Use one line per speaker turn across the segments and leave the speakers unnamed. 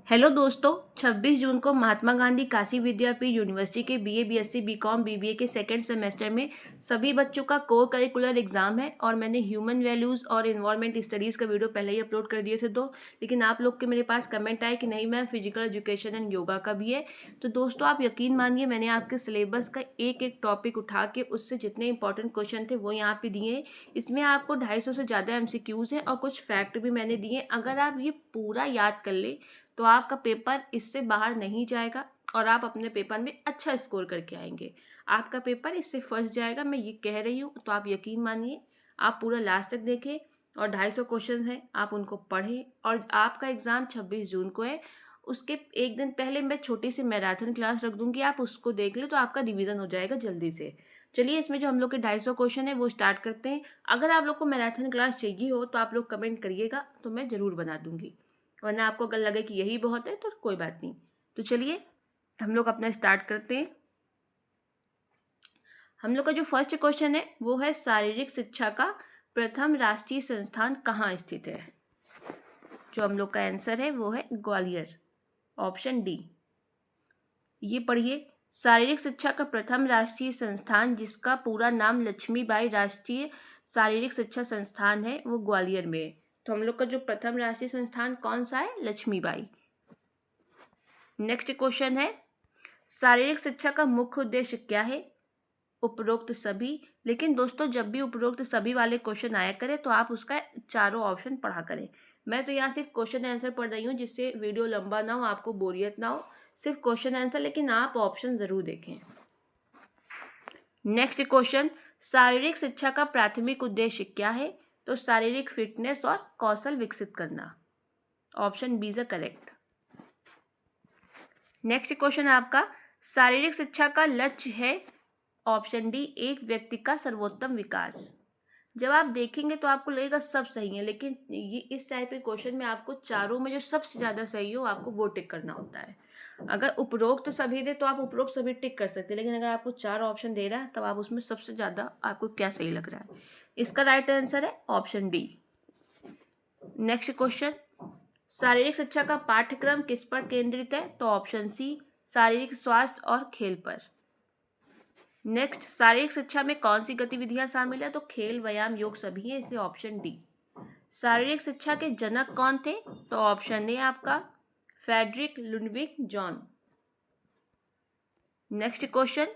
Hello दोस्तों, 26 जून को महात्मा गांधी काशी विद्यापीठ university के बीए, बीएससी, बीकॉम, बीबीए के सेकेंड सेमेस्टर में सभी बच्चों का कोर करिकुलर एग्जाम है और मैंने ह्यूमन वैल्यूज़ और इन्वायरमेंट स्टडीज़ का वीडियो पहले ही अपलोड कर दिए थे लेकिन आप लोग के मेरे पास कमेंट आए कि नहीं ma'am physical education and yoga का भी है। तो दोस्तों आप यकीन मानिए मैंने आपके सिलेबस का एक एक टॉपिक उठा के उससे जितने इंपॉर्टेंट क्वेश्चन थे वो यहाँ पे दिए हैं। इसमें आपको 250 से ज़्यादा एमसीक्यूज़ हैं और कुछ फैक्ट भी मैंने दिए। अगर आप ये पूरा याद कर ले तो आपका पेपर इससे बाहर नहीं जाएगा और आप अपने पेपर में अच्छा स्कोर करके आएंगे। आपका पेपर इससे फंस जाएगा, मैं ये कह रही हूँ। तो आप यकीन मानिए, आप पूरा लास्ट तक देखें और 250 क्वेश्चन हैं, आप उनको पढ़ें। और आपका एग्ज़ाम 26 जून को है, उसके एक दिन पहले मैं छोटी सी मैराथन क्लास रख दूंगी, आप उसको देख लें तो आपका रिवीजन हो जाएगा जल्दी से। चलिए इसमें जो हम लोग के 250 क्वेश्चन है वो स्टार्ट करते हैं। अगर आप लोग को मैराथन क्लास चाहिए हो तो आप लोग कमेंट करिएगा, तो मैं ज़रूर बना दूंगी। वरना आपको अगर लगे कि यही बहुत है तो कोई बात नहीं। तो चलिए हम लोग अपना स्टार्ट करते हैं। हम लोग का जो फर्स्ट क्वेश्चन है वो है शारीरिक शिक्षा का प्रथम राष्ट्रीय संस्थान कहाँ स्थित है। जो हम लोग का आंसर है वो है ग्वालियर, ऑप्शन डी। ये पढ़िए, शारीरिक शिक्षा का प्रथम राष्ट्रीय संस्थान जिसका पूरा नाम लक्ष्मीबाई राष्ट्रीय शारीरिक शिक्षा संस्थान है वो ग्वालियर में है। तो हम लोग का जो प्रथम राष्ट्रीय संस्थान कौन सा है? लक्ष्मीबाई। नेक्स्ट क्वेश्चन है, शारीरिक शिक्षा का मुख्य उद्देश्य क्या है? उपरोक्त सभी। लेकिन दोस्तों जब भी उपरोक्त सभी वाले क्वेश्चन आया करें तो आप उसका चारों ऑप्शन पढ़ा करें। मैं तो यहाँ सिर्फ क्वेश्चन आंसर पढ़ रही हूँ जिससे वीडियो लंबा ना हो, आपको बोरियत ना हो। सिर्फ क्वेश्चन आंसर, लेकिन आप ऑप्शन जरूर देखें। नेक्स्ट क्वेश्चन, शारीरिक शिक्षा का प्राथमिक उद्देश्य क्या है? तो शारीरिक फिटनेस और कौशल विकसित करना, option B is correct. Next question आपका, शारीरिक शिक्षा का लक्ष्य है, ऑप्शन डी एक व्यक्ति का सर्वोत्तम विकास। जब आप देखेंगे तो आपको लगेगा सब सही है, लेकिन ये इस टाइप के क्वेश्चन में आपको चारों में जो सबसे ज़्यादा सही हो आपको वो टिक करना होता है। अगर उपरोक्त सभी दे तो आप उपरोक्त सभी टिक कर सकते हैं, लेकिन अगर आपको 4 ऑप्शन दे रहा है तब आप उसमें सबसे ज़्यादा आपको क्या सही लग रहा है। इसका राइट आंसर है ऑप्शन डी। नेक्स्ट क्वेश्चन, शारीरिक शिक्षा का पाठ्यक्रम किस पर केंद्रित है? तो ऑप्शन सी शारीरिक स्वास्थ्य और खेल पर। नेक्स्ट, शारीरिक शिक्षा में कौन सी गतिविधियां शामिल है? तो खेल, व्यायाम, योग सभी है, इसलिए ऑप्शन डी। शारीरिक शिक्षा के जनक कौन थे? तो ऑप्शन ए आपका Frederick Ludwig John. Next question,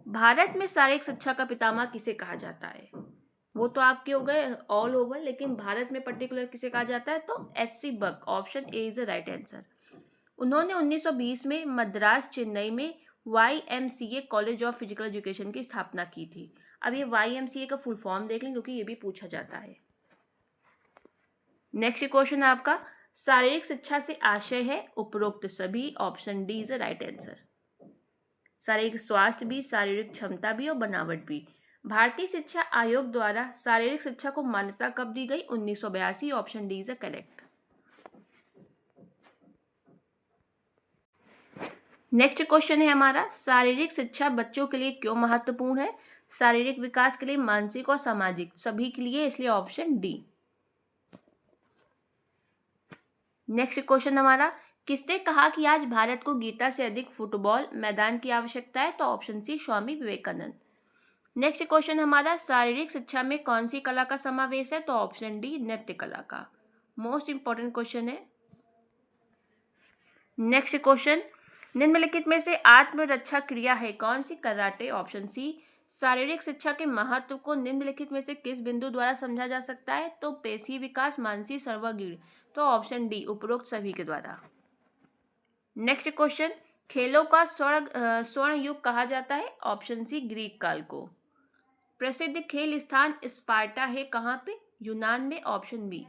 Bharat में शारीरिक शिक्षा का पितामह किसे कहा जाता है? वो तो आपके हो गए ऑल ओवर, लेकिन भारत में पर्टिकुलर किसे कहा जाता है? तो H C. Buck, option A is the right answer. उन्होंने 1920 में मद्रास, चेन्नई में YMCA college of physical education की स्थापना की थी। अब ये YMCA का फुल फॉर्म देख लें क्योंकि ये भी पूछा जाता है। नेक्स्ट क्वेश्चन आपका, शारीरिक शिक्षा से आशय है उपरोक्त सभी, option D is the right answer. शारीरिक स्वास्थ्य भी, शारीरिक क्षमता भी और बनावट भी। भारतीय शिक्षा आयोग द्वारा शारीरिक शिक्षा को मान्यता कब दी गई? 1982, option D is the correct. Next question है हमारा, शारीरिक शिक्षा बच्चों के लिए क्यों महत्वपूर्ण है? शारीरिक विकास के लिए, मानसिक और सामाजिक सभी के लिए, इसलिए ऑप्शन डी। नेक्स्ट क्वेश्चन हमारा, किसने कहा कि आज भारत को गीता से अधिक फुटबॉल मैदान की आवश्यकता है? तो option C Swami Vivekananda. Next question हमारा, शारीरिक शिक्षा में कौन सी कला का समावेश है? तो ऑप्शन डी नृत्य कला का। मोस्ट इंपॉर्टेंट क्वेश्चन है। नेक्स्ट क्वेश्चन, निम्नलिखित में से आत्मरक्षा क्रिया है कौन सी? Karate, option C. शारीरिक शिक्षा के महत्व को निम्नलिखित में से किस बिंदु द्वारा समझा जा सकता है? तो पेशी विकास, मानसिक सर्वांगीण, तो ऑप्शन डी उपरोक्त सभी के द्वारा। नेक्स्ट क्वेश्चन, खेलों का स्वर्ण युग कहा जाता है? ऑप्शन सी ग्रीक काल को। प्रसिद्ध खेल स्थान स्पार्टा है कहाँ पे? यूनान में, option B.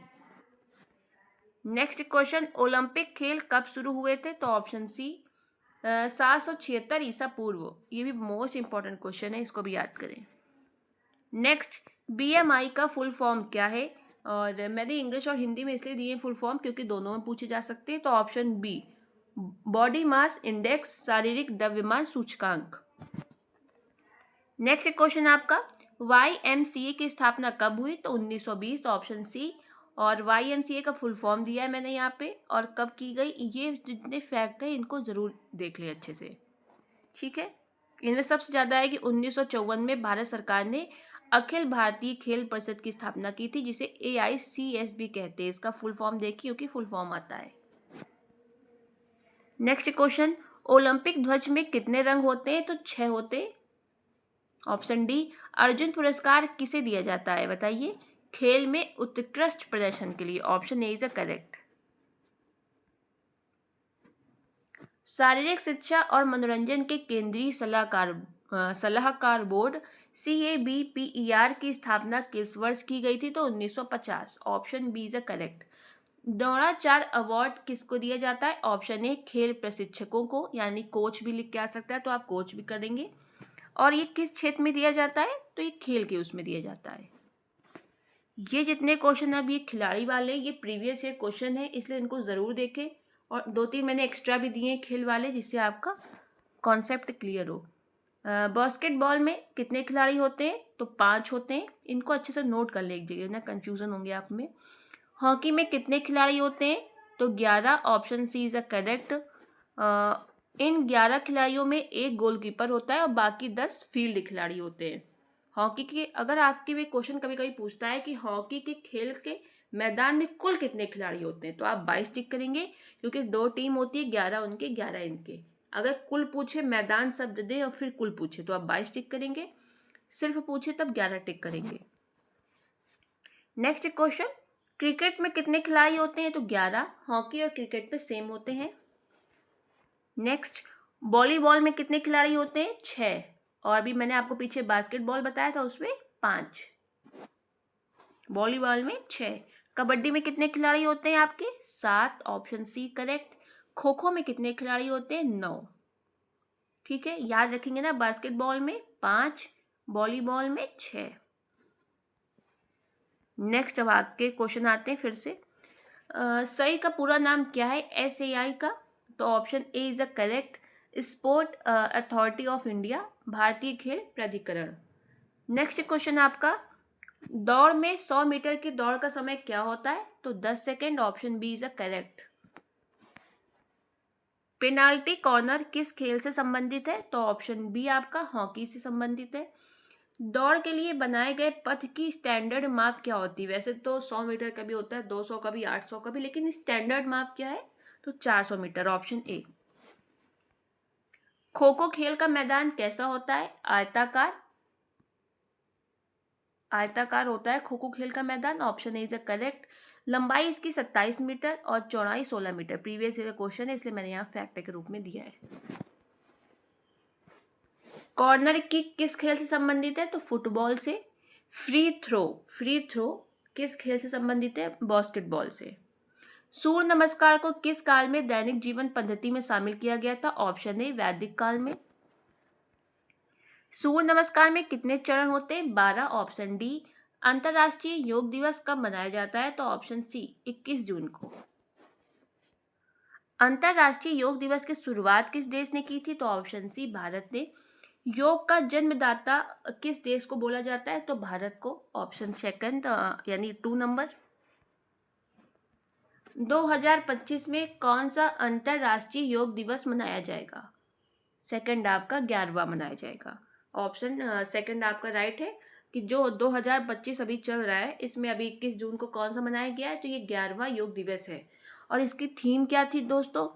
Next question, Olympic खेल कब शुरू हुए थे? तो ऑप्शन सी 776 ईसा पूर्व। ये भी मोस्ट इंपॉर्टेंट क्वेश्चन है, इसको भी याद करें। नेक्स्ट, BMI का फुल फॉर्म क्या है? और मैंने इंग्लिश और हिंदी में इसलिए दिए फुल फॉर्म क्योंकि दोनों में पूछे जा सकते हैं। तो option B body mass index, शारीरिक द्रव्यमान सूचकांक। नेक्स्ट क्वेश्चन आपका, YMCA की स्थापना कब हुई? तो 1920, ऑप्शन सी। और YMCA का फुल फॉर्म दिया है मैंने यहाँ पे, और कब की गई, ये जितने फैक्ट है इनको ज़रूर देख लें अच्छे से, ठीक है। इनमें सबसे ज़्यादा है कि 1954 में भारत सरकार ने अखिल भारतीय खेल परिषद की स्थापना की थी, जिसे AICS भी कहते हैं। इसका फुल फॉर्म देखिए क्योंकि फुल फॉर्म आता है। नेक्स्ट क्वेश्चन, ओलंपिक ध्वज में कितने रंग होते हैं? तो 6 होते हैं। ऑप्शन डी, अर्जुन पुरस्कार किसे दिया जाता है? बताइए। खेल में उत्कृष्ट प्रदर्शन के लिए। Option A is a correct. शारीरिक शिक्षा और मनोरंजन के केंद्रीय सलाहकार बोर्ड CABPER की स्थापना किस वर्ष की गई थी? तो 1950। Option B is a correct. Dronacharya award किसको दिया जाता है? ऑप्शन ए, खेल प्रशिक्षकों को, यानी कोच भी लिख के आ सकता है तो आप कोच भी करेंगे। और ये किस क्षेत्र में दिया जाता है? तो ये खेल के उसमें दिया जाता है। ये जितने क्वेश्चन अब ये खिलाड़ी वाले, ये प्रीवियस ईयर क्वेश्चन है, इसलिए इनको ज़रूर देखें। और 2-3 मैंने एक्स्ट्रा भी दिए हैं खेल वाले, जिससे आपका कॉन्सेप्ट क्लियर हो। बास्केटबॉल में कितने खिलाड़ी होते हैं? तो 5 होते हैं। इनको अच्छे से नोट कर लीजिएगा ना, कन्फ्यूज़न होंगे आप में। हॉकी में कितने खिलाड़ी होते हैं? तो 11। Option C is a correct. इन 11 खिलाड़ियों में एक गोलकीपर होता है और बाकी 10 फील्ड खिलाड़ी होते हैं। हॉकी के, अगर आपके भी क्वेश्चन कभी कभी पूछता है कि हॉकी के खेल के मैदान में कुल कितने खिलाड़ी होते हैं, तो आप 22 टिक करेंगे, क्योंकि 2 टीम होती है, 11 उनके 11 इनके। अगर कुल पूछे, मैदान शब्द दे और फिर कुल पूछे, तो आप 22 टिक करेंगे। सिर्फ पूछे तब 11 टिक करेंगे। नेक्स्ट क्वेश्चन, क्रिकेट में कितने खिलाड़ी होते हैं? तो 11। हॉकी और क्रिकेट पे सेम होते हैं। नेक्स्ट, वॉलीबॉल में कितने खिलाड़ी होते हैं? 6। और अभी मैंने आपको पीछे बास्केटबॉल बताया था, उसमें 5। वॉलीबॉल में 6। कबड्डी में कितने खिलाड़ी होते हैं आपके? 7। Option C correct. Kho kho में कितने खिलाड़ी होते हैं? 9। ठीक है, याद रखेंगे ना, बास्केटबॉल में 5, वॉलीबॉल में 6। नेक्स्ट अब आपके क्वेश्चन आते हैं फिर से। सही का पूरा नाम क्या है SAI का? तो option A is a correct. Sport authority of India, भारतीय खेल प्राधिकरण। नेक्स्ट क्वेश्चन आपका, दौड़ में 100 मीटर की दौड़ का समय क्या होता है? तो 10 second. Option B is a correct. Penalty corner किस खेल से संबंधित है? तो ऑप्शन बी आपका हॉकी से संबंधित है। दौड़ के लिए बनाए गए पथ की स्टैंडर्ड माप क्या होती है? वैसे तो 100 मीटर का भी होता है, 200 का भी, 800 का भी, लेकिन स्टैंडर्ड माप क्या है? तो 400 metre. Option A. Kho kho खेल का मैदान कैसा होता है? आयताकार। आयताकार होता है खो खो खेल का मैदान। Option A is a correct. लंबाई इसकी 27 मीटर और चौड़ाई 16 मीटर। प्रीवियस ईयर क्वेश्चन है, इसलिए मैंने यहाँ फैक्ट के रूप में दिया है। कॉर्नर किक किस खेल से संबंधित है? तो फुटबॉल से। फ्री थ्रो किस खेल से संबंधित है? बास्केटबॉल से। सूर्य नमस्कार को किस काल में दैनिक जीवन पद्धति में शामिल किया गया था? ऑप्शन ए, वैदिक काल में। सूर्य नमस्कार में कितने चरण होते हैं? 12। Option D. अंतर्राष्ट्रीय योग दिवस कब मनाया जाता है? तो ऑप्शन सी, 21 जून को। अंतर्राष्ट्रीय योग दिवस की शुरुआत किस देश ने की थी? तो ऑप्शन सी, भारत ने। योग का जन्मदाता किस देश को बोला जाता है? तो भारत को। ऑप्शन सेकंड, यानी 2 नंबर। 2025 में कौन सा अंतर्राष्ट्रीय योग दिवस मनाया जाएगा? सेकंड आपका 11वां मनाया जाएगा। ऑप्शन सेकंड आपका राइट है कि जो 2025 अभी चल रहा है, इसमें अभी 21 जून को कौन सा मनाया गया है? तो ये 11वां योग दिवस है। और इसकी थीम क्या थी दोस्तों?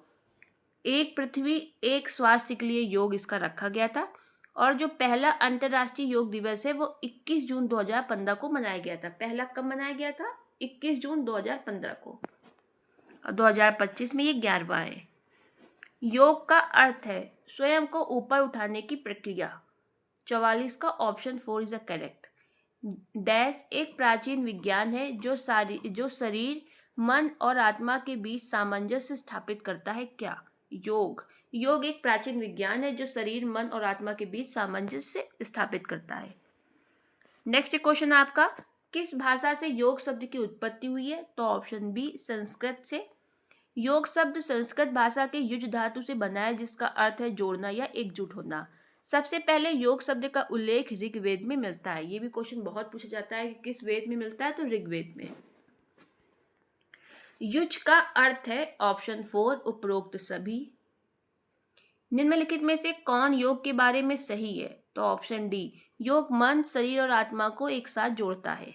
एक पृथ्वी एक स्वास्थ्य के लिए योग इसका रखा गया था। और जो पहला अंतर्राष्ट्रीय योग दिवस है वो 21 जून 2015 को मनाया गया था। पहला कब मनाया गया था? 21 जून 2015 को। और 2025 में ये 11वां है। योग का अर्थ है स्वयं को ऊपर उठाने की प्रक्रिया। 44 का option 4 is a correct. Dash एक प्राचीन विज्ञान है जो शरीर, मन और आत्मा के बीच सामंजस्य स्थापित करता है। क्या? योग एक प्राचीन विज्ञान है जो शरीर, मन और आत्मा के बीच सामंजस्य स्थापित करता है। नेक्स्ट क्वेश्चन आपका, किस भाषा से योग शब्द की उत्पत्ति हुई है? तो ऑप्शन बी, संस्कृत से। योग शब्द संस्कृत भाषा के युज धातु से बना है, जिसका अर्थ है जोड़ना या एकजुट होना। सबसे पहले योग शब्द का उल्लेख ऋग्वेद में मिलता है। ये भी क्वेश्चन बहुत पूछा जाता है कि किस वेद में मिलता है? तो ऋग्वेद में। युज का अर्थ है ऑप्शन 4 उपरोक्त सभी। निम्नलिखित में से कौन योग के बारे में सही है? तो ऑप्शन डी, योग मन, शरीर और आत्मा को एक साथ जोड़ता है।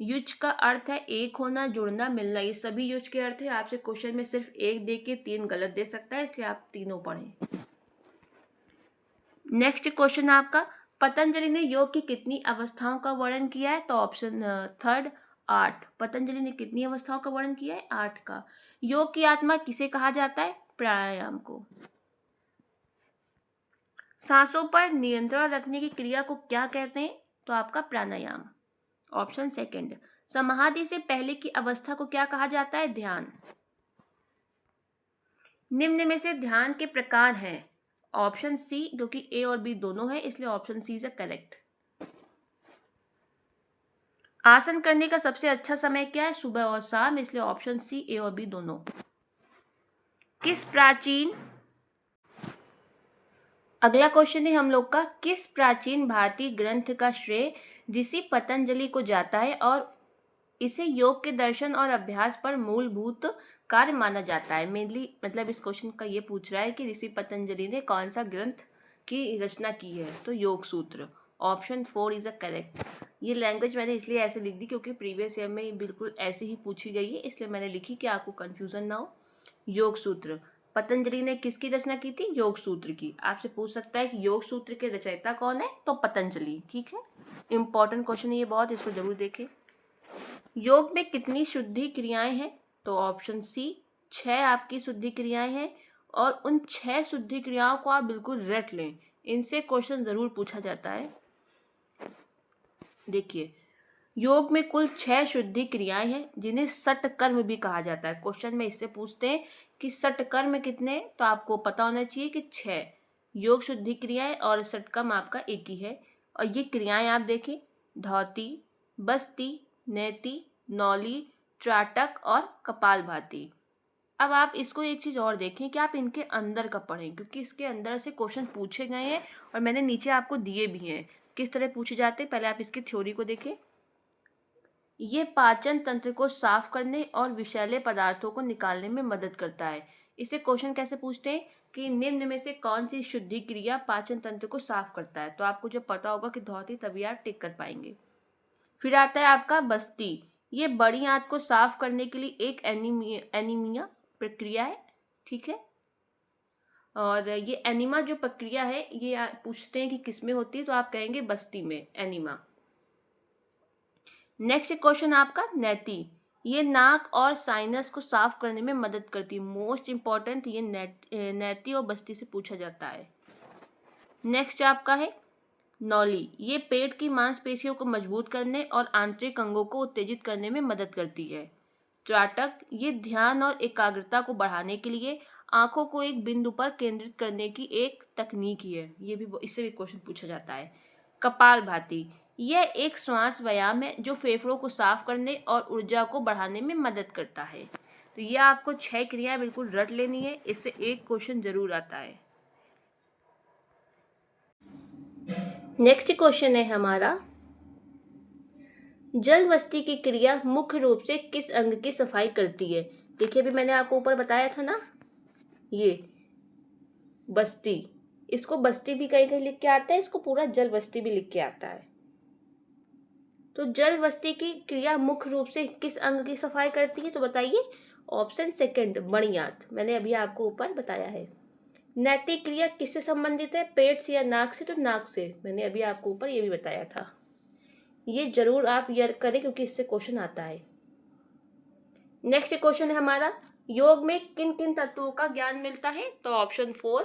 युज का अर्थ है एक होना, जुड़ना, मिलना। ये सभी युज के अर्थ है। आपसे क्वेश्चन में सिर्फ एक दे के 3 गलत दे सकता है, इसलिए आप तीनों पढ़ें। नेक्स्ट क्वेश्चन आपका, पतंजलि ने योग की कितनी अवस्थाओं का वर्णन किया है? तो ऑप्शन 3 8। पतंजलि ने कितनी अवस्थाओं का वर्णन किया है? 8 का। योग की आत्मा किसे कहा जाता है? प्राणायाम को। सांसों पर नियंत्रण रखने की क्रिया को क्या कहते हैं? तो आपका प्राणायाम, ऑप्शन सेकंड। समाधि से पहले की अवस्था को क्या कहा जाता है? ध्यान। निम्न में से ध्यान के प्रकार हैं? ऑप्शन सी, जो कि ए और बी दोनों है, इसलिए ऑप्शन सी इज करेक्ट। आसन करने का सबसे अच्छा समय क्या है? सुबह और शाम, इसलिए ऑप्शन सी, ए और बी दोनों। अगला क्वेश्चन है हम लोग का, किस प्राचीन भारतीय ग्रंथ का श्रेय ऋषि पतंजलि को जाता है और इसे योग के दर्शन और अभ्यास पर मूलभूत कार्य माना जाता है? मेनली मतलब इस क्वेश्चन का ये पूछ रहा है कि ऋषि पतंजलि ने कौन सा ग्रंथ की रचना की है? तो योग सूत्र, ऑप्शन 4 इज करेक्ट। ये लैंग्वेज मैंने इसलिए ऐसे लिख दी क्योंकि प्रीवियस ईयर में बिल्कुल ऐसे ही पूछी गई है, इसलिए मैंने लिखी कि आपको कंफ्यूजन ना हो। योग सूत्र, पतंजलि ने किसकी रचना की थी? योग सूत्र की। आपसे पूछ सकता है कि योग सूत्र के रचयिता कौन है? तो पतंजलि। ठीक है, इंपॉर्टेंट क्वेश्चन है ये बहुत, इसको जरूर देखें। योग में कितनी शुद्धि क्रियाएं हैं? तो ऑप्शन सी, 6 आपकी शुद्धि क्रियाएं हैं, और उन 6 शुद्धि क्रियाओं को आप बिल्कुल रट लें, इनसे क्वेश्चन जरूर पूछा जाता है। देखिए, योग में कुल 6 शुद्धि क्रियाएं हैं, जिन्हें षटकर्म भी कहा जाता है। क्वेश्चन में इससे पूछते हैं कि षटकर्म कितने, तो आपको पता होना चाहिए कि 6 योग शुद्धि क्रियाएं, और षटकर्म आपका एक ही है। और ये क्रियाएं आप देखें, धौती, बस्ती, नेति, नौली, त्राटक और कपालभाति। अब आप इसको एक चीज़ और देखें कि आप इनके अंदर का पढ़ें, क्योंकि इसके अंदर से क्वेश्चन पूछे गए हैं और मैंने नीचे आपको दिए भी हैं किस तरह पूछे जाते हैं। पहले आप इसकी थ्योरी को देखें। ये पाचन तंत्र को साफ करने और विषैले पदार्थों को निकालने में मदद करता है। इसे क्वेश्चन कैसे पूछते हैं कि निम्न में से कौन सी शुद्धि क्रिया पाचन तंत्र को साफ करता है? तो आपको जब पता होगा कि धौती, तभी आप टिक कर पाएंगे। फिर आता है आपका बस्ती। ये बड़ी आंत को साफ करने के लिए एक एनीमिया प्रक्रिया है। ठीक है, और ये एनिमा जो प्रक्रिया है, ये पूछते हैं कि किस में होती है, तो आप कहेंगे बस्ती में, एनिमा। नेक्स्ट क्वेश्चन आपका नेति। ये नाक और साइनस को साफ करने में मदद करती है। मोस्ट इंपॉर्टेंट, ये नेति और बस्ती से पूछा जाता है। नेक्स्ट आपका है नौली। ये पेट की मांसपेशियों को मजबूत करने और आंतरिक अंगों को उत्तेजित करने में मदद करती है। त्राटक, ये ध्यान और एकाग्रता को बढ़ाने के लिए आंखों को एक बिंदु पर केंद्रित करने की एक तकनीक ही है। ये भी, इससे भी क्वेश्चन पूछा जाता है। कपालभाति, यह एक श्वास व्यायाम है जो फेफड़ों को साफ करने और ऊर्जा को बढ़ाने में मदद करता है। तो ये आपको 6 क्रियाएं बिल्कुल रट लेनी है, इससे एक क्वेश्चन जरूर आता है। नेक्स्ट क्वेश्चन है हमारा, जल बस्ती की क्रिया मुख्य रूप से किस अंग की सफाई करती है? देखिए, अभी मैंने आपको ऊपर बताया था ना, ये बस्ती, इसको बस्ती भी कहीं कहीं लिख के आता है, इसको पूरा जल बस्ती भी लिख के आता है। तो जल बस्ती की क्रिया मुख्य रूप से किस अंग की सफाई करती है? तो बताइए, ऑप्शन सेकंड, बड़ी आंत। मैंने अभी आपको ऊपर बताया है। नैतिक क्रिया किससे संबंधित है? पेट से या नाक से? तो नाक से, मैंने अभी आपको ऊपर ये भी बताया था। ये जरूर आप याद करें क्योंकि इससे क्वेश्चन आता है। नेक्स्ट क्वेश्चन है हमारा, योग में किन किन तत्वों का ज्ञान मिलता है? तो ऑप्शन 4,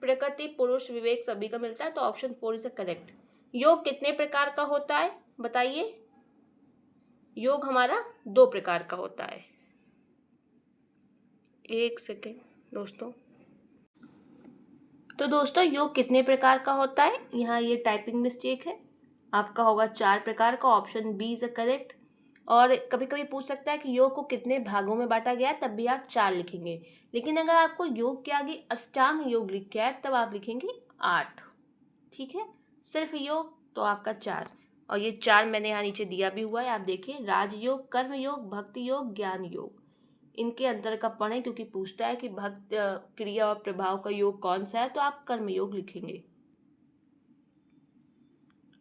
प्रकृति, पुरुष, विवेक सभी का मिलता है, तो ऑप्शन 4 इज करेक्ट। योग कितने प्रकार का होता है? बताइए। योग हमारा 2 प्रकार का होता है। एक सेकेंड दोस्तों। तो दोस्तों, योग कितने प्रकार का होता है? यहाँ ये टाइपिंग मिस्टेक है, आपका होगा 4 प्रकार का, ऑप्शन बी इज करेक्ट। और कभी कभी पूछ सकता है कि योग को कितने भागों में बांटा गया है, तब भी आप 4 लिखेंगे। लेकिन अगर आपको योग के आगे अष्टांग योग लिख के आए, तब आप लिखेंगे 8। ठीक है, सिर्फ योग तो आपका 4। और ये 4 मैंने यहाँ नीचे दिया भी हुआ है, आप देखिए। राजयोग, कर्मयोग, भक्ति योग, ज्ञान योग, इनके अंतर का पढ़ें, क्योंकि पूछता है कि भक्त क्रिया और प्रभाव का योग कौन सा है, तो आप कर्मयोग लिखेंगे।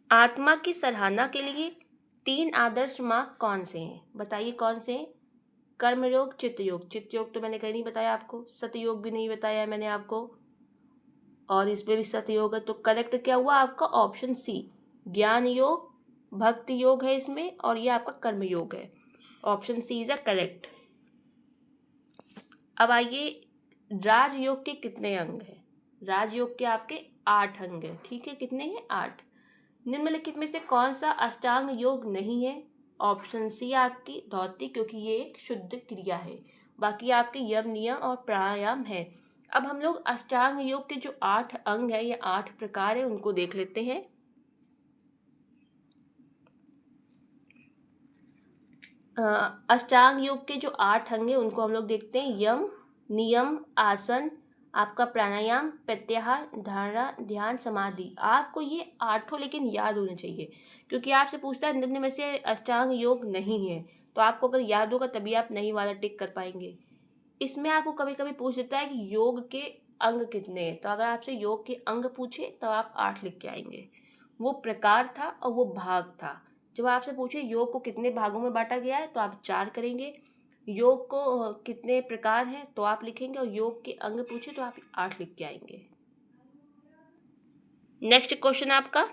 आत्मा की सराहना के लिए 3 आदर्श मार्ग कौन से हैं, बताइए कौन से हैं? कर्मयोग, चित्तयोग, चित्तयोग तो मैंने कहीं नहीं बताया आपको, सतयोग भी नहीं बताया है मैंने आपको, और इसमें भी सतयोग है, तो करेक्ट क्या हुआ आपका? ऑप्शन सी, ज्ञान योग, भक्ति योग है इसमें, और ये आपका कर्म योग है। Option C is a correct. अब आइए, राजयोग के कितने अंग हैं? राजयोग के आपके 8 अंग हैं, ठीक है, कितने हैं? 8। निम्नलिखित में से कौन सा अष्टांग योग नहीं है? ऑप्शन सी आपकी धौती, क्योंकि ये एक शुद्ध क्रिया है। बाकी आपके यम, नियम और प्राणायाम है। अब हम लोग अष्टांग योग के जो 8 अंग है या 8 प्रकार है उनको देख लेते हैं। अष्टांग योग के जो 8 अंग है उनको हम लोग देखते हैं। यम, नियम, आसन, आपका प्राणायाम, प्रत्याहार, धारणा, ध्यान, समाधि। आपको ये 8 लेकिन याद होने चाहिए, क्योंकि आपसे पूछता है निम्न में से अष्टांग योग नहीं है, तो आपको अगर याद होगा तभी आप नहीं वाला टिक कर पाएंगे। इसमें आपको कभी कभी पूछ देता है कि योग के अंग कितने हैं, तो अगर आपसे योग के अंग पूछे तो आप 8 लिख के आएंगे। वो प्रकार था और वो भाग था। जब आपसे पूछे योग को कितने भागों में बांटा गया है, तो आप 4 करेंगे। योग को कितने प्रकार हैं तो आप लिखेंगे, और योग के अंग पूछे तो आप 8 लिख के आएंगे। नेक्स्ट क्वेश्चन आपका,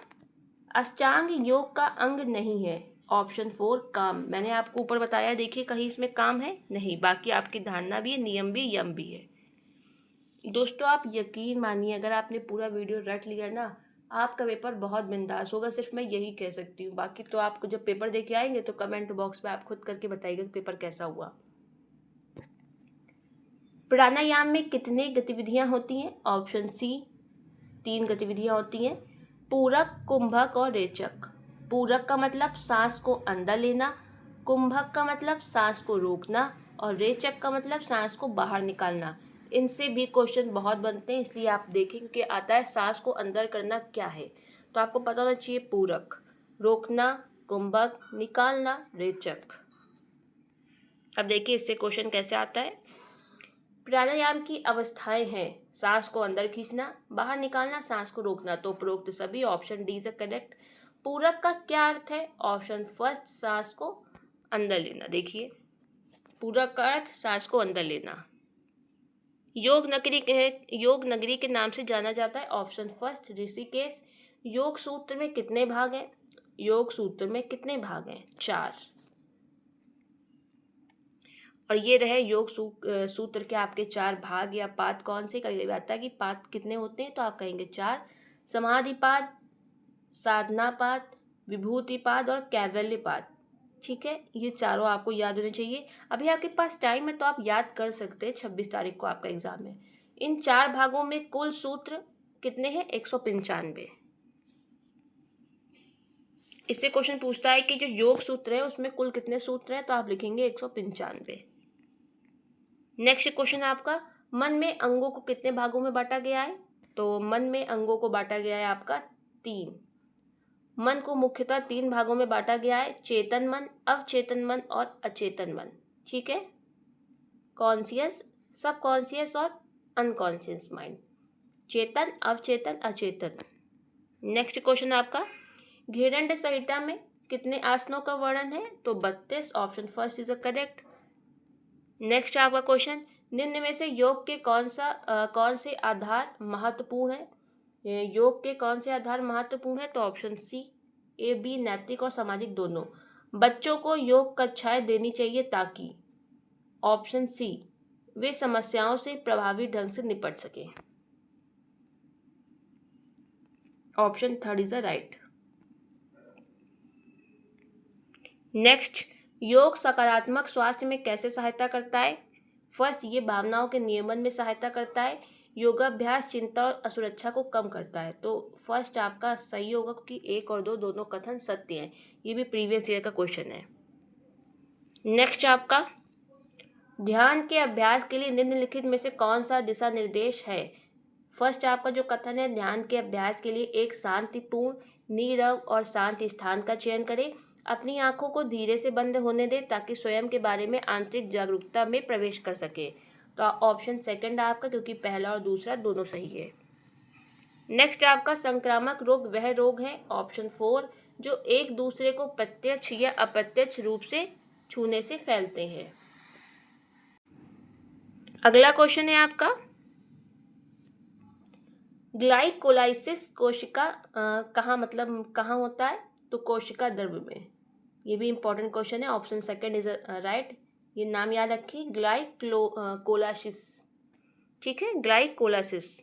अष्टांग योग का अंग नहीं है। ऑप्शन 4 काम। मैंने आपको ऊपर बताया, देखिए कहीं इसमें काम है नहीं, बाकी आपकी धारणा भी है, नियम भी, यम भी है। दोस्तों आप यकीन मानिए, अगर आपने पूरा वीडियो रट लिया ना, आपका पेपर बहुत बिंदास होगा, सिर्फ मैं यही कह सकती हूँ। बाकी तो आपको जब पेपर दे के आएंगे तो कमेंट बॉक्स में आप खुद करके बताइएगा कि पेपर कैसा हुआ। प्राणायाम में कितनी गतिविधियां होती हैं? ऑप्शन सी 3 गतिविधियां होती हैं। पूरक, कुंभक और रेचक। पूरक का मतलब सांस को अंदर लेना, कुंभक का मतलब सांस को रोकना, और रेचक का मतलब सांस को बाहर निकालना। इनसे भी क्वेश्चन बहुत बनते हैं, इसलिए आप देखें कि आता है सांस को अंदर करना क्या है, तो आपको पता होना चाहिए पूरक, रोकना, कुंभक, निकालना, रेचक। अब देखिए इससे क्वेश्चन कैसे आता है। प्राणायाम की अवस्थाएं हैं सांस को अंदर खींचना, बाहर निकालना, सांस को रोकना, तो उपरोक्त सभी। Option D is correct. पूरक का क्या अर्थ है? ऑप्शन फर्स्ट, सांस को अंदर लेना। देखिए पूरक का अर्थ सांस को अंदर लेना। योग नगरी के नाम से जाना जाता है। Option first, Rishikesh. योग सूत्र में कितने भाग हैं? योग सूत्र में कितने भाग हैं? 4। और ये रहे योग सूत्र के आपके 4 भाग या पाद कौन से। कभी कभी आता है कि पाद कितने होते हैं, तो आप कहेंगे 4। समाधिपाद, साधनापाद, विभूतिपाद और कैवल्यपाद। ठीक है, ये चारों आपको याद होने चाहिए। अभी आपके पास टाइम है तो आप याद कर सकते हैं, 26 तारीख को आपका एग्जाम है। इन 4 भागों में कुल सूत्र कितने हैं? 195। इससे क्वेश्चन पूछता है कि जो योग सूत्र है उसमें कुल कितने सूत्र हैं, तो आप लिखेंगे 195। नेक्स्ट क्वेश्चन आपका, मन में अंगों को कितने भागों में बांटा गया है? तो मन में अंगों को बांटा गया है आपका 3। मन को मुख्यतः 3 भागों में बांटा गया है, चेतन मन, अवचेतन मन और अचेतन मन। ठीक है, कॉन्शियस, सब कॉन्शियस और अनकॉन्शियस माइंड। चेतन, अवचेतन, अचेतन। नेक्स्ट क्वेश्चन आपका, घेरंड संहिता में कितने आसनों का वर्णन है? तो 32। Option first is a correct. Next आपका क्वेश्चन, निम्न में से योग के कौन से आधार महत्वपूर्ण है? योग के कौन से आधार महत्वपूर्ण है? तो ऑप्शन सी, ए, बी, नैतिक और सामाजिक दोनों। बच्चों को योग कक्षाएं देनी चाहिए ताकि। ऑप्शन सी, वे समस्याओं से प्रभावी ढंग से निपट सके। Option third is a right. Next, योग सकारात्मक स्वास्थ्य में कैसे सहायता करता है? फर्स्ट, ये भावनाओं के नियमन में सहायता करता है। योगाभ्यास चिंता और असुरक्षा को कम करता है। तो फर्स्ट आपका सही होगा, क्योंकि 1 और 2 दोनों कथन सत्य हैं। ये भी प्रीवियस ईयर का क्वेश्चन है। नेक्स्ट आपका, ध्यान के अभ्यास के लिए निम्नलिखित में से कौन सा दिशा निर्देश है? फर्स्ट आपका जो कथन है, ध्यान के अभ्यास के लिए एक शांतिपूर्ण, नीरव और शांत स्थान का चयन करें। अपनी आंखों को धीरे से बंद होने दें ताकि स्वयं के बारे में आंतरिक जागरूकता में प्रवेश कर सके। तो ऑप्शन सेकंड आपका, क्योंकि पहला और दूसरा दोनों सही है। नेक्स्ट आपका संक्रामक रोग वह रोग है, ऑप्शन 4, जो एक दूसरे को प्रत्यक्ष या अप्रत्यक्ष रूप से छूने से फैलते हैं। अगला क्वेश्चन है आपका, ग्लाइकोलाइसिस कोशिका कहाँ होता है? तो कोशिका द्रव्य में। ये भी इंपॉर्टेंट क्वेश्चन है, ऑप्शन सेकंड इज राइट। ये नाम याद रखिए, ग्लाइकोलासिस। ठीक है, ग्लाइकोलासिस।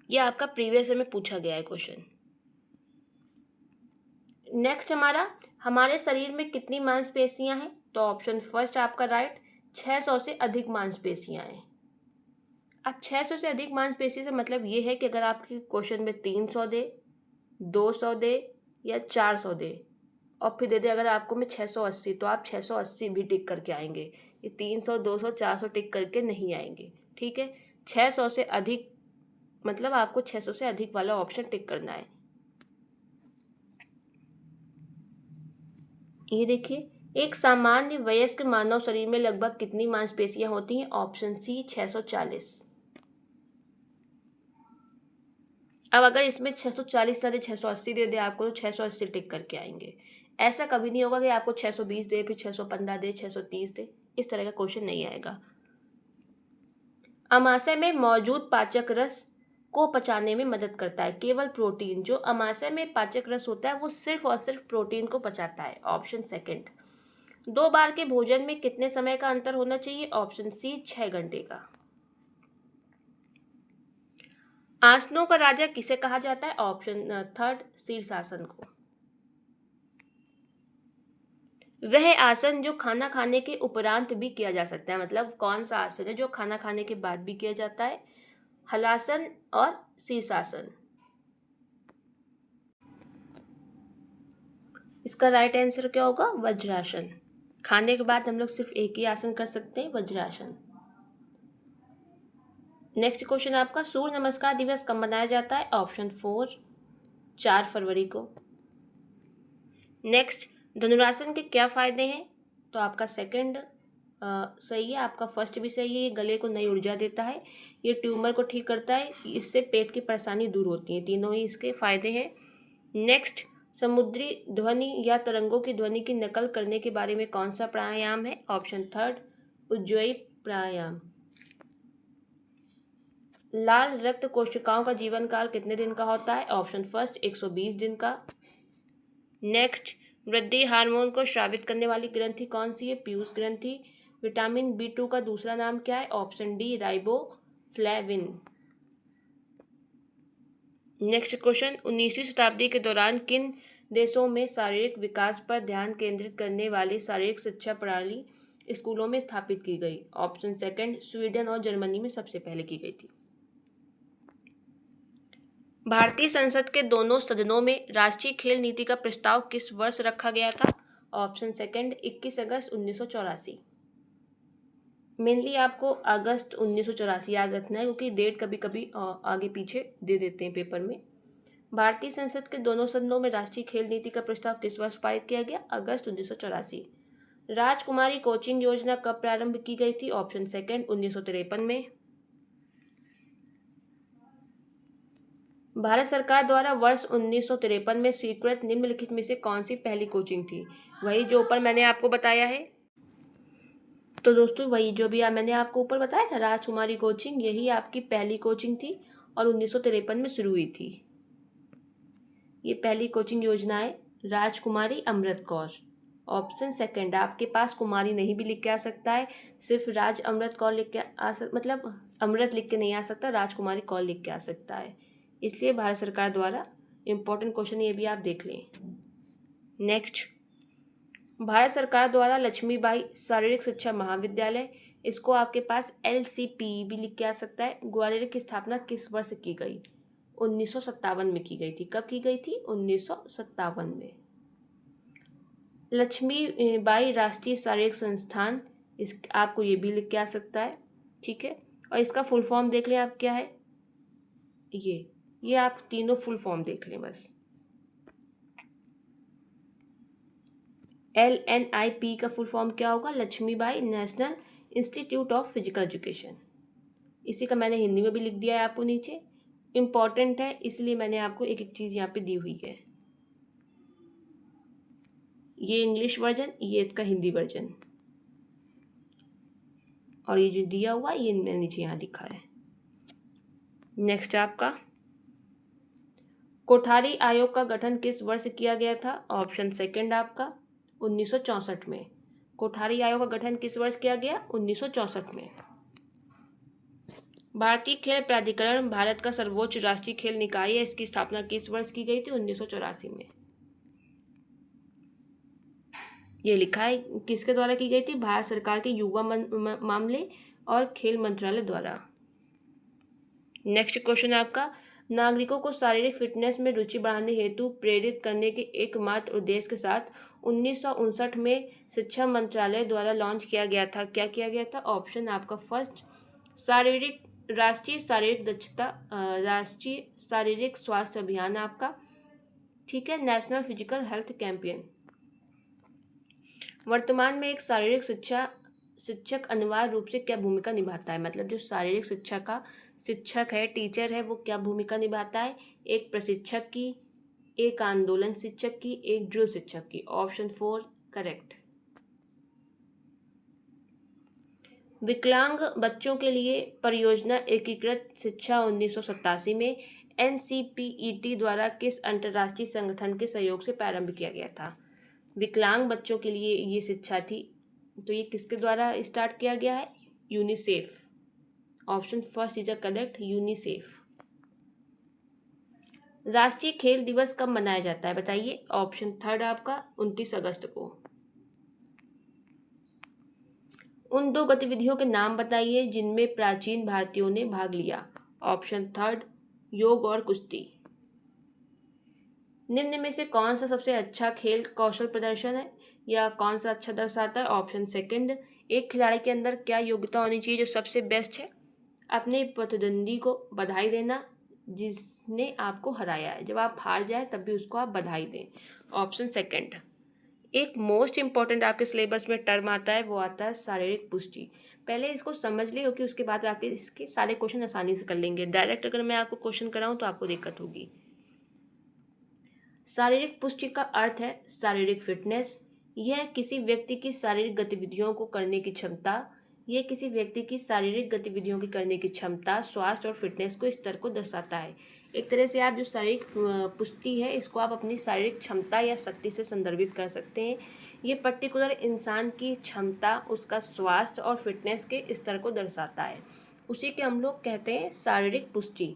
ये आपका प्रीवियस ईयर में पूछा गया है क्वेश्चन। नेक्स्ट हमारे शरीर में कितनी मांसपेशियां हैं? तो ऑप्शन फर्स्ट आपका राइट, 600 से अधिक मांसपेशियां हैं। अब 600 से अधिक मांसपेशी से मतलब ये है कि अगर आपके क्वेश्चन में 300 दे, 200 दे या 400 दे और फिर दे दे अगर आपको में 680, तो आप 680 भी टिक करके आएंगे। ये 300, 200, 400 टिक करके नहीं आएंगे। ठीक है, 600 से अधिक मतलब आपको 600 से अधिक वाला ऑप्शन टिक करना है। ये देखिए, एक सामान्य वयस्क मानव शरीर में लगभग कितनी मांसपेशियां होती हैं? Option C 640। अब अगर इसमें 640 ना दे, 680 दे दे आपको, तो 680 टिक करके आएंगे। ऐसा कभी नहीं होगा कि आपको 620 दे, फिर 615 दे, 630 दे, इस तरह का क्वेश्चन नहीं आएगा। अमाशय में मौजूद पाचक रस को पचाने में मदद करता है केवल प्रोटीन। जो अमाशय में पाचक रस होता है वो सिर्फ और सिर्फ प्रोटीन को पचाता है, ऑप्शन सेकंड। 2 बार के भोजन में कितने समय का अंतर होना चाहिए? ऑप्शन सी 6 घंटे का। आसनों का राजा किसे कहा जाता है? ऑप्शन थर्ड, शीर्षासन को। वह आसन जो खाना खाने के उपरांत भी किया जा सकता है, मतलब कौन सा आसन है जो खाना खाने के बाद भी किया जाता है? हलासन और शीर्षासन। इसका राइट आंसर क्या होगा? वज्रासन। खाने के बाद हम लोग सिर्फ एक ही आसन कर सकते हैं, वज्रासन। नेक्स्ट क्वेश्चन आपका, सूर्य नमस्कार दिवस कब मनाया जाता है? ऑप्शन 4, 4 फरवरी को। नेक्स्ट, धनुरासन के क्या फायदे हैं? तो आपका सेकंड सही है, आपका फर्स्ट भी सही है। ये गले को नई ऊर्जा देता है, ये ट्यूमर को ठीक करता है, इससे पेट की परेशानी दूर होती है। तीनों ही इसके फायदे हैं। नेक्स्ट, समुद्री ध्वनि या तरंगों की ध्वनि की नकल करने के बारे में कौन सा प्राणायाम है? ऑप्शन थर्ड, उज्जयी प्राणायाम। लाल रक्त कोशिकाओं का जीवन काल कितने दिन का होता है? ऑप्शन फर्स्ट 120 दिन का। नेक्स्ट, वृद्धि हार्मोन को स्रावित करने वाली ग्रंथि कौन सी है? पीयूष ग्रंथि। विटामिन B2 का दूसरा नाम क्या है? Option D, riboflavin. Next question, 19वीं शताब्दी के दौरान किन देशों में शारीरिक विकास पर ध्यान केंद्रित करने वाली शारीरिक शिक्षा प्रणाली स्कूलों में स्थापित की गई? ऑप्शन सेकंड, स्वीडन और जर्मनी में सबसे पहले की गई थी। भारतीय संसद के दोनों सदनों में राष्ट्रीय खेल नीति का प्रस्ताव किस वर्ष रखा गया था? ऑप्शन सेकंड, 21 अगस्त 1984। मेनली आपको अगस्त 1984 याद रखना है, क्योंकि डेट कभी कभी आगे पीछे दे देते हैं पेपर में। भारतीय संसद के दोनों सदनों में राष्ट्रीय खेल नीति का प्रस्ताव किस वर्ष पारित किया गया? अगस्त 1984। राजकुमारी कोचिंग योजना कब प्रारंभ की गई थी? ऑप्शन सेकंड, 1953 में। भारत सरकार द्वारा वर्ष 1953 में स्वीकृत निम्नलिखित में से कौन सी पहली कोचिंग थी? वही जो ऊपर मैंने आपको बताया है। तो दोस्तों, वही जो भी मैंने आपको ऊपर बताया था, राजकुमारी कोचिंग, यही आपकी पहली कोचिंग थी और 1953 में शुरू हुई थी। ये पहली कोचिंग योजना है, राजकुमारी अमृत कौर। ऑप्शन सेकंड, आपके पास कुमारी नहीं भी लिख के आ सकता है, सिर्फ राज अमृत कौर लिख के मतलब अमृत लिख के नहीं आ सकता, राजकुमारी कौर लिख के आ सकता है। इसलिए भारत सरकार द्वारा, इंपॉर्टेंट क्वेश्चन ये भी आप देख लें। नेक्स्ट, भारत सरकार द्वारा लक्ष्मीबाई शारीरिक शिक्षा महाविद्यालय, इसको आपके पास LCP भी लिख के आ सकता है, ग्वालियर की स्थापना किस वर्ष की गई? 1957 में की गई थी। कब की गई थी? 1957 में। लक्ष्मीबाई राष्ट्रीय शारीरिक संस्थान, इस आपको ये भी लिख के आ सकता है। ठीक है, और इसका फुल फॉर्म देख लें आप, क्या है ये? ये आप तीनों फुल फॉर्म देख लें बस। LNIP का फुल फॉर्म क्या होगा? Lakshmibai national institute of physical education. इसी का मैंने हिंदी में भी लिख दिया है आपको नीचे, इम्पॉर्टेंट है इसलिए मैंने आपको एक एक चीज़ यहाँ पे दी हुई है। ये इंग्लिश वर्जन, ये इसका हिंदी वर्जन, और ये जो दिया हुआ ये मैंने नीचे यहाँ लिखा है। नेक्स्ट आपका, कोठारी आयोग का गठन किस वर्ष किया गया था? ऑप्शन सेकंड आपका 1964 में। कोठारी आयोग का गठन किस वर्ष किया गया? 1964 में। भारतीय खेल प्राधिकरण भारत का सर्वोच्च राष्ट्रीय खेल निकाय है। इसकी स्थापना किस वर्ष की गई थी? 1984 में। ये लिखा है किसके द्वारा की गई थी? भारत सरकार के युवा मामले और खेल मंत्रालय द्वारा। नेक्स्ट क्वेश्चन आपका, नागरिकों को शारीरिक फिटनेस में रुचि बढ़ाने हेतु प्रेरित करने के एकमात्र उद्देश्य के साथ 1959 में शिक्षा मंत्रालय द्वारा लॉन्च किया गया था। क्या किया गया था? ऑप्शन आपका फर्स्ट, राष्ट्रीय शारीरिक स्वास्थ्य अभियान आपका, ठीक है, नेशनल फिजिकल हेल्थ कैंपेन। वर्तमान में एक शारीरिक शिक्षक अनिवार्य रूप से क्या भूमिका निभाता है? मतलब जो शारीरिक शिक्षा का शिक्षक है, टीचर है, वो क्या भूमिका निभाता है? एक प्रशिक्षक की, एक आंदोलन शिक्षक की, एक ड्रिल शिक्षक की। Option 4 correct. विकलांग बच्चों के लिए परियोजना एकीकृत शिक्षा 1987 में NCPET द्वारा किस अंतर्राष्ट्रीय संगठन के सहयोग से प्रारंभ किया गया था? विकलांग बच्चों के लिए ये शिक्षा थी, तो ये किसके द्वारा स्टार्ट किया गया है? UNICEF. Option first is a correct, UNICEF. राष्ट्रीय खेल दिवस कब मनाया जाता है बताइए? ऑप्शन थर्ड आपका 29 अगस्त को। उन दो गतिविधियों के नाम बताइए जिनमें प्राचीन भारतीयों ने भाग लिया। ऑप्शन थर्ड योग और कुश्ती। निम्न में से कौन सा सबसे अच्छा खेल कौशल प्रदर्शन है या कौन सा अच्छा दर्शाता है? ऑप्शन सेकंड, एक खिलाड़ी के अंदर क्या योग्यता होनी चाहिए जो सबसे बेस्ट है? अपने प्रतिद्वंदी को बधाई देना जिसने आपको हराया है। जब आप हार जाए तब भी उसको आप बधाई दें। Option second. एक मोस्ट इंपॉर्टेंट आपके सिलेबस में टर्म आता है, वो आता है शारीरिक पुष्टि। पहले इसको समझ ले, क्योंकि उसके बाद आपके इसके सारे क्वेश्चन आसानी से कर लेंगे। डायरेक्ट अगर मैं आपको क्वेश्चन कराऊं तो आपको दिक्कत होगी। शारीरिक पुष्टि का अर्थ है शारीरिक फिटनेस। यह किसी व्यक्ति की शारीरिक गतिविधियों को करने की क्षमता, स्वास्थ्य और फिटनेस को स्तर को दर्शाता है। एक तरह से आप जो शारीरिक पुष्टि है इसको आप अपनी शारीरिक क्षमता या शक्ति से संदर्भित कर सकते हैं। ये पर्टिकुलर इंसान की क्षमता, उसका स्वास्थ्य और फिटनेस के स्तर को दर्शाता है। उसी के हम लोग कहते हैं शारीरिक पुष्टि।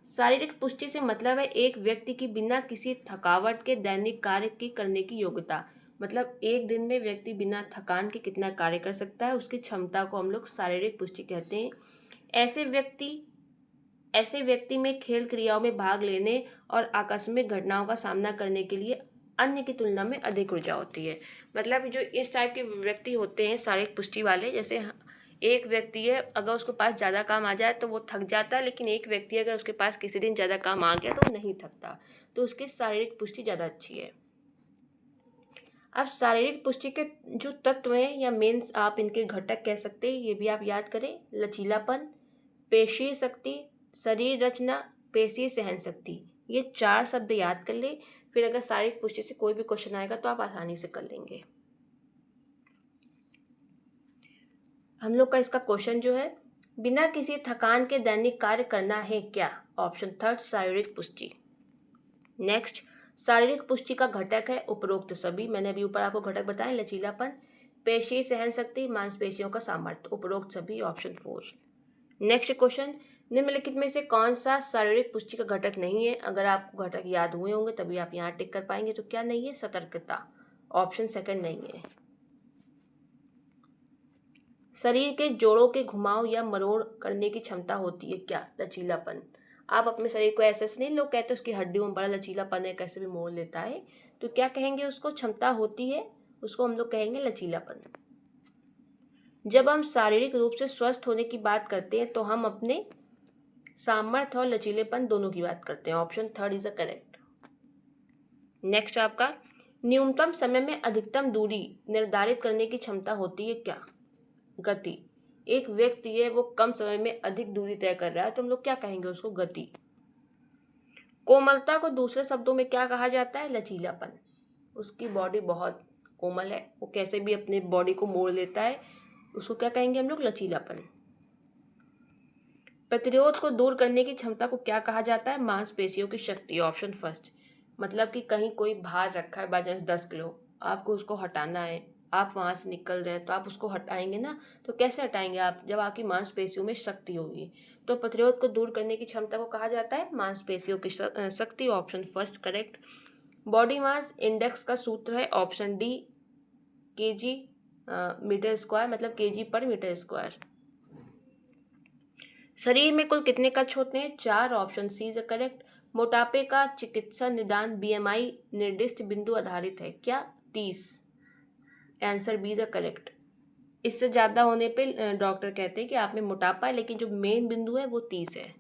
शारीरिक पुष्टि से मतलब है एक व्यक्ति की बिना किसी थकावट के दैनिक कार्य की करने की योग्यता। मतलब एक दिन में व्यक्ति बिना थकान के कितना कार्य कर सकता है, उसकी क्षमता को हम लोग शारीरिक पुष्टि कहते हैं। ऐसे व्यक्ति में खेल क्रियाओं में भाग लेने और आकस्मिक घटनाओं का सामना करने के लिए अन्य की तुलना में अधिक ऊर्जा होती है। मतलब जो इस टाइप के व्यक्ति होते हैं शारीरिक पुष्टि वाले, जैसे एक व्यक्ति है अगर उसके पास ज़्यादा काम आ जाए तो वो थक जाता है, लेकिन एक व्यक्ति अगर उसके पास किसी दिन ज़्यादा काम आ गया तो वो नहीं थकता, तो उसकी शारीरिक पुष्टि ज़्यादा अच्छी है। अब शारीरिक पुष्टि के जो तत्व हैं या मेन्स आप इनके घटक कह सकते हैं, ये भी आप याद करें। लचीलापन, पेशीय शक्ति, शरीर रचना, पेशीय सहन शक्ति। ये 4 शब्द याद कर ले, फिर अगर शारीरिक पुष्टि से कोई भी क्वेश्चन आएगा तो आप आसानी से कर लेंगे। हम लोग का इसका क्वेश्चन जो है, बिना किसी थकान के दैनिक कार्य करना है क्या? ऑप्शन थर्ड शारीरिक पुष्टि। नेक्स्ट, शारीरिक पुष्टि का घटक है उपरोक्त सभी। मैंने अभी ऊपर आपको घटक बताए, लचीलापन, पेशीय सहन शक्ति, मांसपेशियों का सामर्थ्य, उपरोक्त सभी, ऑप्शन 4। नेक्स्ट क्वेश्चन, निम्नलिखित में से कौन सा शारीरिक पुष्टि का घटक नहीं है? अगर आपको घटक याद हुए होंगे तभी आप यहाँ टिक कर पाएंगे। तो क्या नहीं है? सतर्कता, ऑप्शन सेकंड नहीं है। शरीर के जोड़ों के घुमाव या मरोड़ करने की क्षमता होती है क्या? लचीलापन। आप अपने शरीर को ऐसे नहीं, लोग कहते हैं उसकी हड्डियों में बड़ा लचीलापन है, कैसे भी मोड़ लेता है, तो क्या कहेंगे? उसको क्षमता होती है, उसको हम लोग कहेंगे लचीलापन। जब हम शारीरिक रूप से स्वस्थ होने की बात करते हैं तो हम अपने सामर्थ्य और लचीलेपन दोनों की बात करते हैं। Option third is a correct. Next आपका, न्यूनतम समय में अधिकतम दूरी निर्धारित करने की क्षमता होती है क्या? गति। एक व्यक्ति है वो कम समय में अधिक दूरी तय कर रहा है तो हम लोग क्या कहेंगे उसको? गति। कोमलता को दूसरे शब्दों में क्या कहा जाता है? लचीलापन। उसकी बॉडी बहुत कोमल है, वो कैसे भी अपने बॉडी को मोड़ लेता है, उसको क्या कहेंगे हम लोग? लचीलापन। प्रतिरोध को दूर करने की क्षमता को क्या कहा जाता है? मांसपेशियों की शक्ति। Option first. मतलब कि कहीं कोई भार रखा है बाई चांस 10 किलो, आपको उसको हटाना है, आप वहां से निकल रहे हैं तो आप उसको हटाएंगे ना, तो कैसे हटाएंगे आप? जब आपकी मांसपेशियों में शक्ति होगी। तो प्रतिरोध को दूर करने की क्षमता को कहा जाता है मांसपेशियों की शक्ति। Option first correct. Body mass index का सूत्र है option D, KG metre square, मतलब केजी पर मीटर स्क्वायर। शरीर में कुल कितने कक्ष होते हैं? 4। Option C is correct. मोटापे का चिकित्सा निदान बीएमआई निर्दिष्ट बिंदु आधारित है क्या? 30। Answer B is correct. इससे ज़्यादा होने पे डॉक्टर कहते हैं कि आप में मोटापा है, लेकिन जो मेन बिंदु है वो 30 है।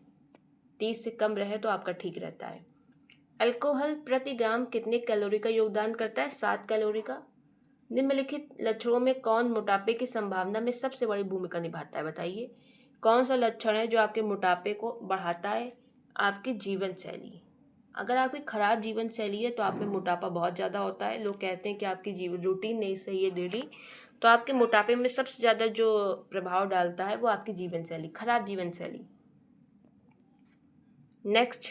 30 से कम रहे तो आपका ठीक रहता है। अल्कोहल प्रति ग्राम कितने कैलोरी का योगदान करता है? 7 कैलोरी का। निम्नलिखित लक्षणों में कौन मोटापे की संभावना में सबसे बड़ी भूमिका निभाता है? बताइए कौन सा लक्षण है जो आपके मोटापे को बढ़ाता है? आपकी जीवन शैली। अगर आपकी खराब जीवन शैली है तो आप में मोटापा बहुत ज़्यादा होता है। लोग कहते हैं कि आपकी जीवन रूटीन नहीं सही है डेली, तो आपके मोटापे में सबसे ज़्यादा जो प्रभाव डालता है वो आपकी जीवन शैली, खराब जीवन शैली। नेक्स्ट,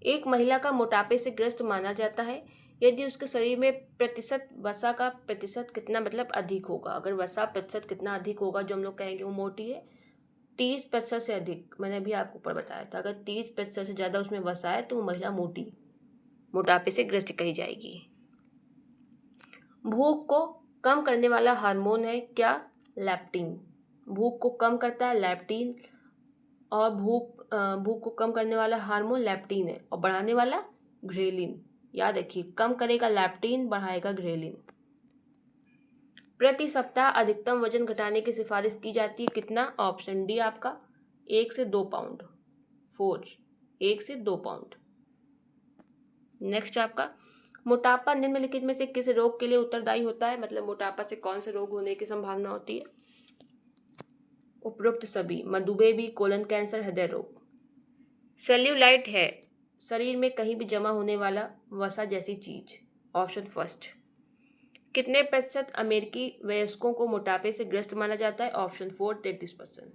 एक महिला का मोटापे से ग्रस्त माना जाता है यदि उसके शरीर में प्रतिशत वसा का प्रतिशत कितना मतलब अधिक होगा। अगर वसा प्रतिशत कितना अधिक होगा जो हम लोग कहेंगे वो मोटी है? 30% से अधिक। मैंने अभी आपको ऊपर बताया था, अगर 30% से ज़्यादा उसमें वसा है तो वो महिला मोटी, मोटापे से ग्रस्त कही जाएगी। भूख को कम करने वाला हार्मोन है क्या? लैप्टिन। भूख को कम करता है लैप्टिन, और भूख को कम करने वाला हार्मोन लैप्टिन है, और बढ़ाने वाला घ्रेलिन। याद रखिए, कम करेगा लैप्टिन, बढ़ाएगा घ्रेलिन। प्रति सप्ताह अधिकतम वजन घटाने की सिफारिश की जाती है कितना? ऑप्शन डी आपका 1 से 2 पाउंड। 4, 1 से 2 पाउंड। नेक्स्ट आपका, मोटापा निम्नलिखित में से किस रोग के लिए उत्तरदायी होता है? मतलब मोटापा से कौन से रोग होने की संभावना होती है? उपरोक्त सभी, मधुमेह भी, कोलन कैंसर, हृदय रोग। सेल्यूलाइट है शरीर में कहीं भी जमा होने वाला वसा जैसी चीज। Option first. कितने प्रतिशत अमेरिकी वयस्कों को मोटापे से ग्रस्त माना जाता है? ऑप्शन 4, 33%।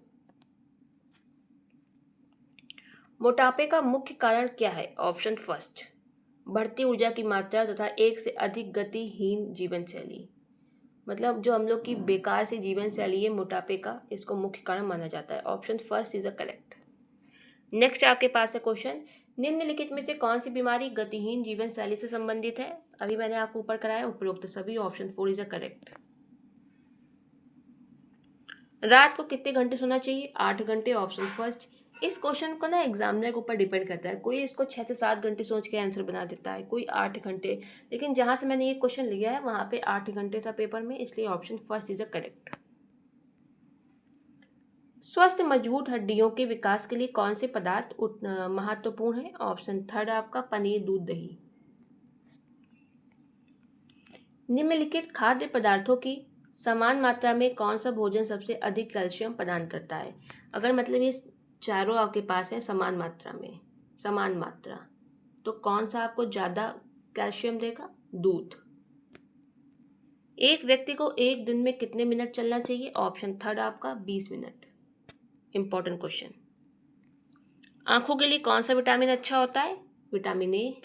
मोटापे का मुख्य कारण क्या है? ऑप्शन फर्स्ट, बढ़ती ऊर्जा की मात्रा तथा एक से अधिक गतिहीन जीवन शैली। मतलब जो हम लोग की बेकार सी जीवन शैली है मोटापे का, इसको मुख्य कारण माना जाता है। Option first is a correct. Next आपके पास है क्वेश्चन, निम्नलिखित में से कौन सी बीमारी गतिहीन जीवन शैली से संबंधित है? अभी मैंने आपको ऊपर कराया उपरोक्त सभी। Option 4 is a correct. रात को कितने घंटे सोना चाहिए? 8 घंटे। Option first. इस क्वेश्चन को ना एग्जामिनर के ऊपर डिपेंड करता है, कोई इसको 6 से 7 घंटे सोच के आंसर बना देता है, कोई 8 घंटे, लेकिन जहां से मैंने ये क्वेश्चन लिया है वहां पे 8 घंटे था पेपर में, इसलिए option first is a correct. स्वस्थ मजबूत हड्डियों के विकास के लिए कौन से पदार्थ महत्वपूर्ण है? ऑप्शन थर्ड आपका पनीर, दूध, दही। निम्नलिखित खाद्य पदार्थों की समान मात्रा में कौन सा भोजन सबसे अधिक कैल्शियम प्रदान करता है? अगर मतलब ये चारों आपके पास है समान मात्रा में, समान मात्रा, तो कौन सा आपको ज़्यादा कैल्शियम देगा? दूध। एक व्यक्ति को एक दिन में कितने मिनट चलना चाहिए? ऑप्शन थर्ड आपका 20 मिनट। Important question. आंखों के लिए कौन सा विटामिन अच्छा होता है? Vitamin A.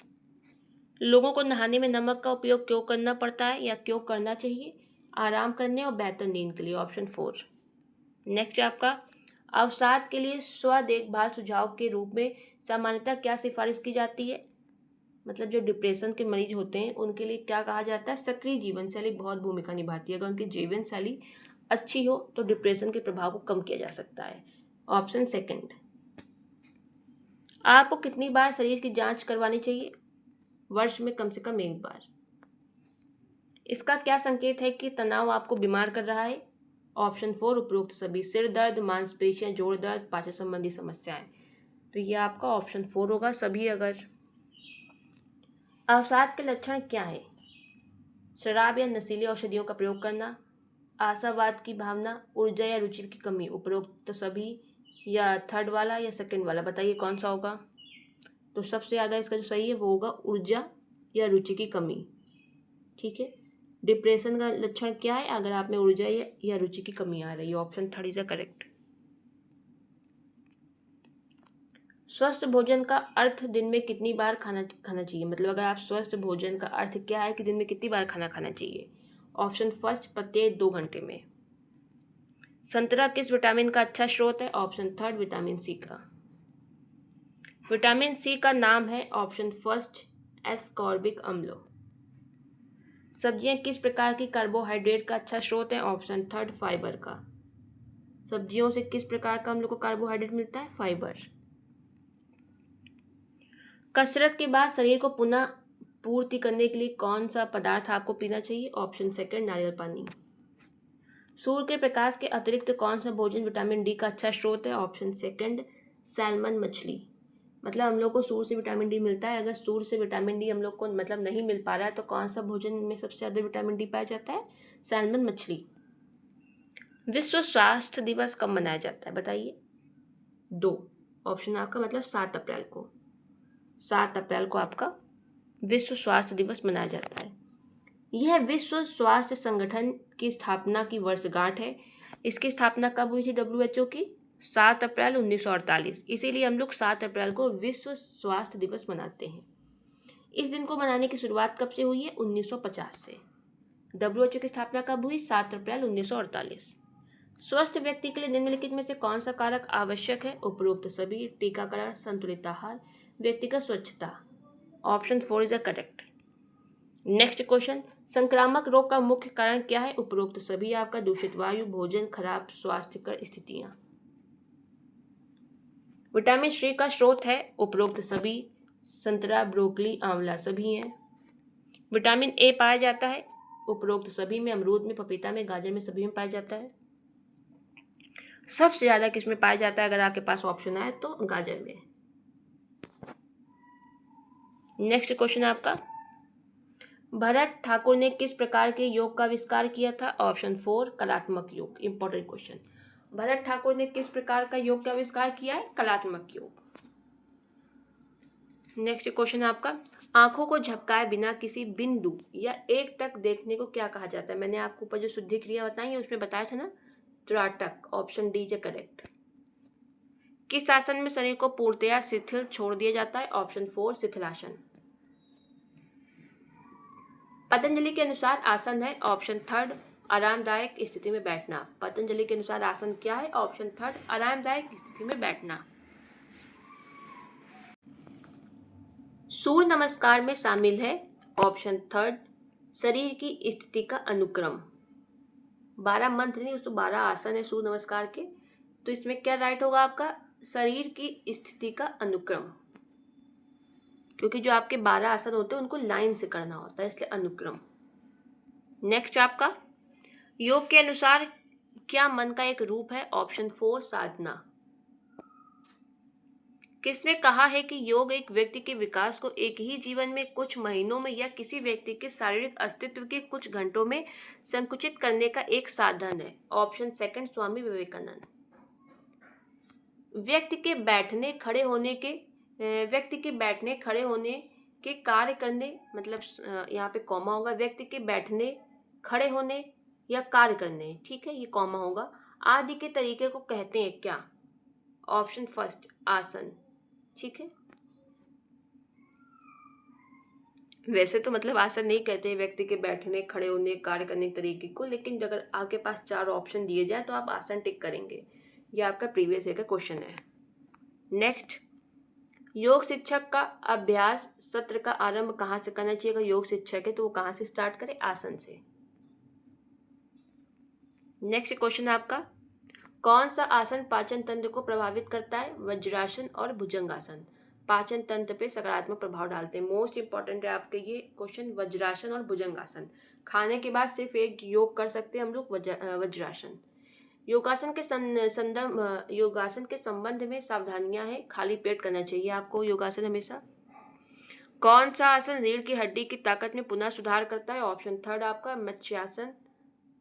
लोगों को नहाने में नमक का उपयोग क्यों करना पड़ता है या क्यों करना चाहिए? आराम करने और बेहतर नींद के लिए। ऑप्शन 4। नेक्स्ट आपका, अवसाद के लिए स्व देखभाल सुझाव के रूप में सामान्यतः क्या सिफारिश की जाती है? मतलब जो डिप्रेशन के मरीज होते हैं उनके लिए क्या कहा जाता है? सक्रिय जीवन शैली बहुत भूमिका निभाती है। अगर उनकी जीवन शैली अच्छी हो तो डिप्रेशन के प्रभाव को कम किया जा सकता है। Option second. आपको कितनी बार शरीर की जांच करवानी चाहिए? वर्ष में कम से कम 1 बार। इसका क्या संकेत है कि तनाव आपको बीमार कर रहा है? ऑप्शन 4 उपरोक्त सभी, सिर दर्द, मांसपेशियां, जोड़ दर्द, पाचन संबंधी समस्याएं। तो ये आपका ऑप्शन 4 होगा सभी। अगर अवसाद के लक्षण क्या है? शराब या नशीली औषधियों का प्रयोग करना, आशावाद की भावना, ऊर्जा या रुचि की कमी। उपरोक्त सभी या थर्ड वाला या सेकंड वाला, बताइए कौन सा होगा। तो सबसे ज़्यादा इसका जो सही है वो होगा ऊर्जा या रुचि की कमी। ठीक है। डिप्रेशन का लक्षण क्या है? अगर आप में ऊर्जा या रुचि की कमी आ रही है। Option 3 is correct. स्वस्थ भोजन का अर्थ दिन में कितनी बार खाना खाना चाहिए? मतलब अगर आप स्वस्थ भोजन का अर्थ क्या है कि दिन में कितनी बार खाना खाना चाहिए? ऑप्शन फर्स्ट, प्रत्येक 2 घंटे में। संतरा किस विटामिन का अच्छा स्रोत है? ऑप्शन थर्ड, विटामिन सी का। विटामिन सी का नाम है ऑप्शन फर्स्ट, एस्कॉर्बिक अम्ल। सब्जियां किस प्रकार की कार्बोहाइड्रेट का अच्छा स्रोत है? ऑप्शन थर्ड, फाइबर का। सब्जियों से किस प्रकार का हम लोग को कार्बोहाइड्रेट मिलता है? फाइबर। कसरत के बाद शरीर को पुनः पूर्ति करने के लिए कौन सा पदार्थ आपको पीना चाहिए? ऑप्शन सेकंड, नारियल पानी। सूर्य के प्रकाश के अतिरिक्त कौन सा भोजन विटामिन डी का अच्छा स्रोत है? ऑप्शन सेकंड, सैल्मन मछली। मतलब हम लोग को सूर्य से विटामिन डी मिलता है। अगर सूर्य से विटामिन डी हम लोग को मतलब नहीं मिल पा रहा है तो कौन सा भोजन में सबसे ज़्यादा विटामिन डी पाया जाता है? सैल्मन मछली। विश्व स्वास्थ्य दिवस कब मनाया जाता है? बताइए। 2 ऑप्शन आपका मतलब 7 अप्रैल को। 7 अप्रैल को आपका विश्व स्वास्थ्य दिवस मनाया जाता है। यह विश्व स्वास्थ्य संगठन की स्थापना की वर्षगांठ है। इसकी स्थापना कब हुई थी WHO की? 7 अप्रैल 1948। इसीलिए हम लोग 7 अप्रैल को विश्व स्वास्थ्य दिवस मनाते हैं। इस दिन को मनाने की शुरुआत कब से हुई है? 1950 से। WHO की स्थापना कब हुई? 7 अप्रैल 1948। स्वस्थ व्यक्ति के लिए निम्नलिखित में से कौन सा कारक आवश्यक है? उपरोक्त सभी, टीकाकरण, संतुलित आहार, व्यक्तिगत स्वच्छता। Option 4 is correct. Next question, संक्रामक रोग का मुख्य कारण क्या है? उपरोक्त सभी आपका, दूषित वायु, भोजन, खराब स्वास्थ्यकर स्थितियां। विटामिन सी का स्रोत है? उपरोक्त सभी, संतरा, ब्रोकली, आंवला सभी हैं। विटामिन ए पाया जाता है? उपरोक्त सभी में, अमरूद में, पपीता में, गाजर में, सभी में पाया जाता है। सबसे ज्यादा किस में पाया जाता है? अगर आपके पास ऑप्शन आए तो गाजर में। नेक्स्ट क्वेश्चन आपका, भरत ठाकुर ने किस प्रकार के योग का आविष्कार किया था? ऑप्शन 4, कलात्मक योग। Important question. भरत ठाकुर ने किस प्रकार का योग का आविष्कार किया है? कलात्मक योग। नेक्स्ट क्वेश्चन आपका, आंखों को झपकाए बिना किसी बिंदु या एक टक देखने को क्या कहा जाता है? मैंने आपको ऊपर जो शुद्धि क्रिया बताई है उसमें बताया था ना, त्राटक। Option D is correct. किस आसन में शरीर को पूर्णतया शिथिल छोड़ दिया जाता है? ऑप्शन 4, शिथिलासन। पतंजलि के अनुसार आसन है? ऑप्शन थर्ड, आरामदायक स्थिति में बैठना। पतंजलि के अनुसार आसन क्या है? ऑप्शन थर्ड, आरामदायक स्थिति में बैठना। सूर्य नमस्कार में शामिल है? ऑप्शन थर्ड, शरीर की स्थिति का अनुक्रम। 12 मंत्र नहीं, उसको 12 आसन है सूर्य नमस्कार के। तो इसमें क्या राइट होगा आपका? शरीर की स्थिति का अनुक्रम। क्योंकि जो आपके 12 आसन होते हैं उनको लाइन से करना होता है, इसलिए अनुक्रम। नेक्स्ट आपका, योग के अनुसार क्या मन का एक रूप है? ऑप्शन 4, साधना। किसने कहा है कि योग एक व्यक्ति के विकास को एक ही जीवन में कुछ महीनों में या किसी व्यक्ति के शारीरिक अस्तित्व के कुछ घंटों में संकुचित करने का एक साधन है? Option second, Swami Vivekananda. व्यक्ति के बैठने खड़े होने के कार्य करने, मतलब यहाँ पे कॉमा होगा, व्यक्ति के बैठने, खड़े होने या कार्य करने, ठीक है, ये कॉमा होगा, आदि के तरीके को कहते हैं क्या? ऑप्शन फर्स्ट, आसन। ठीक है। वैसे तो मतलब आसन नहीं कहते हैं व्यक्ति के बैठने, खड़े होने, कार्य करने के तरीके को, लेकिन अगर आपके पास 4 ऑप्शन दिए जाए तो आप आसन टिक करेंगे। यह आपका प्रीवियस ईयर का क्वेश्चन है। नेक्स्ट, योग शिक्षक का अभ्यास सत्र का आरंभ कहाँ से करना चाहिए? अगर योग शिक्षक है तो वो कहाँ से स्टार्ट करे? आसन से। नेक्स्ट क्वेश्चन आपका, कौन सा आसन पाचन तंत्र को प्रभावित करता है? वज्रासन और भुजंगासन पाचन तंत्र पे सकारात्मक प्रभाव डालते हैं। मोस्ट इंपॉर्टेंट है आपके ये क्वेश्चन, वज्रासन और भुजंगासन। खाने के बाद सिर्फ एक योग कर सकते हैं हम लोग, वज्रासन। योगासन के संबंध में सावधानियां हैं। खाली पेट करना चाहिए आपको योगासन हमेशा। कौन सा आसन रीढ़ की हड्डी की ताकत में पुनः सुधार करता है? ऑप्शन थर्ड आपका मत्स्यासन।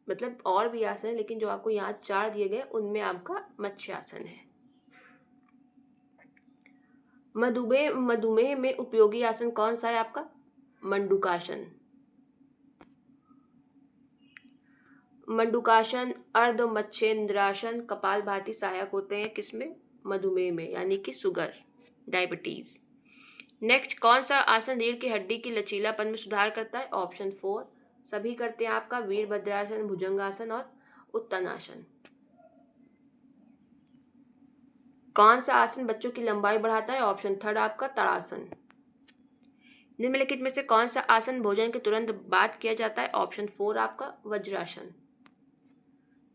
मतलब और भी आसन है, लेकिन जो आपको यहाँ 4 दिए गए उनमें आपका मत्स्यासन है। मधुमेह में उपयोगी आसन कौन सा है आपका? मंडूकासन। मंडूकासन, अर्ध मत्स्येंद्रासन, कपालभाति सहायक होते हैं किसमें? मधुमेह में, यानी कि शुगर, डायबिटीज। नेक्स्ट, कौन सा आसन रीढ़ की हड्डी की लचीलापन में सुधार करता है? ऑप्शन 4 सभी करते हैं आपका वीरभद्रासन, भुजंगासन और उत्तानासन। कौन सा आसन बच्चों की लंबाई बढ़ाता है? ऑप्शन थर्ड आपका ताड़ासन। निम्नलिखित में से कौन सा आसन भोजन के तुरंत बाद किया जाता है? ऑप्शन 4 आपका वज्रासन।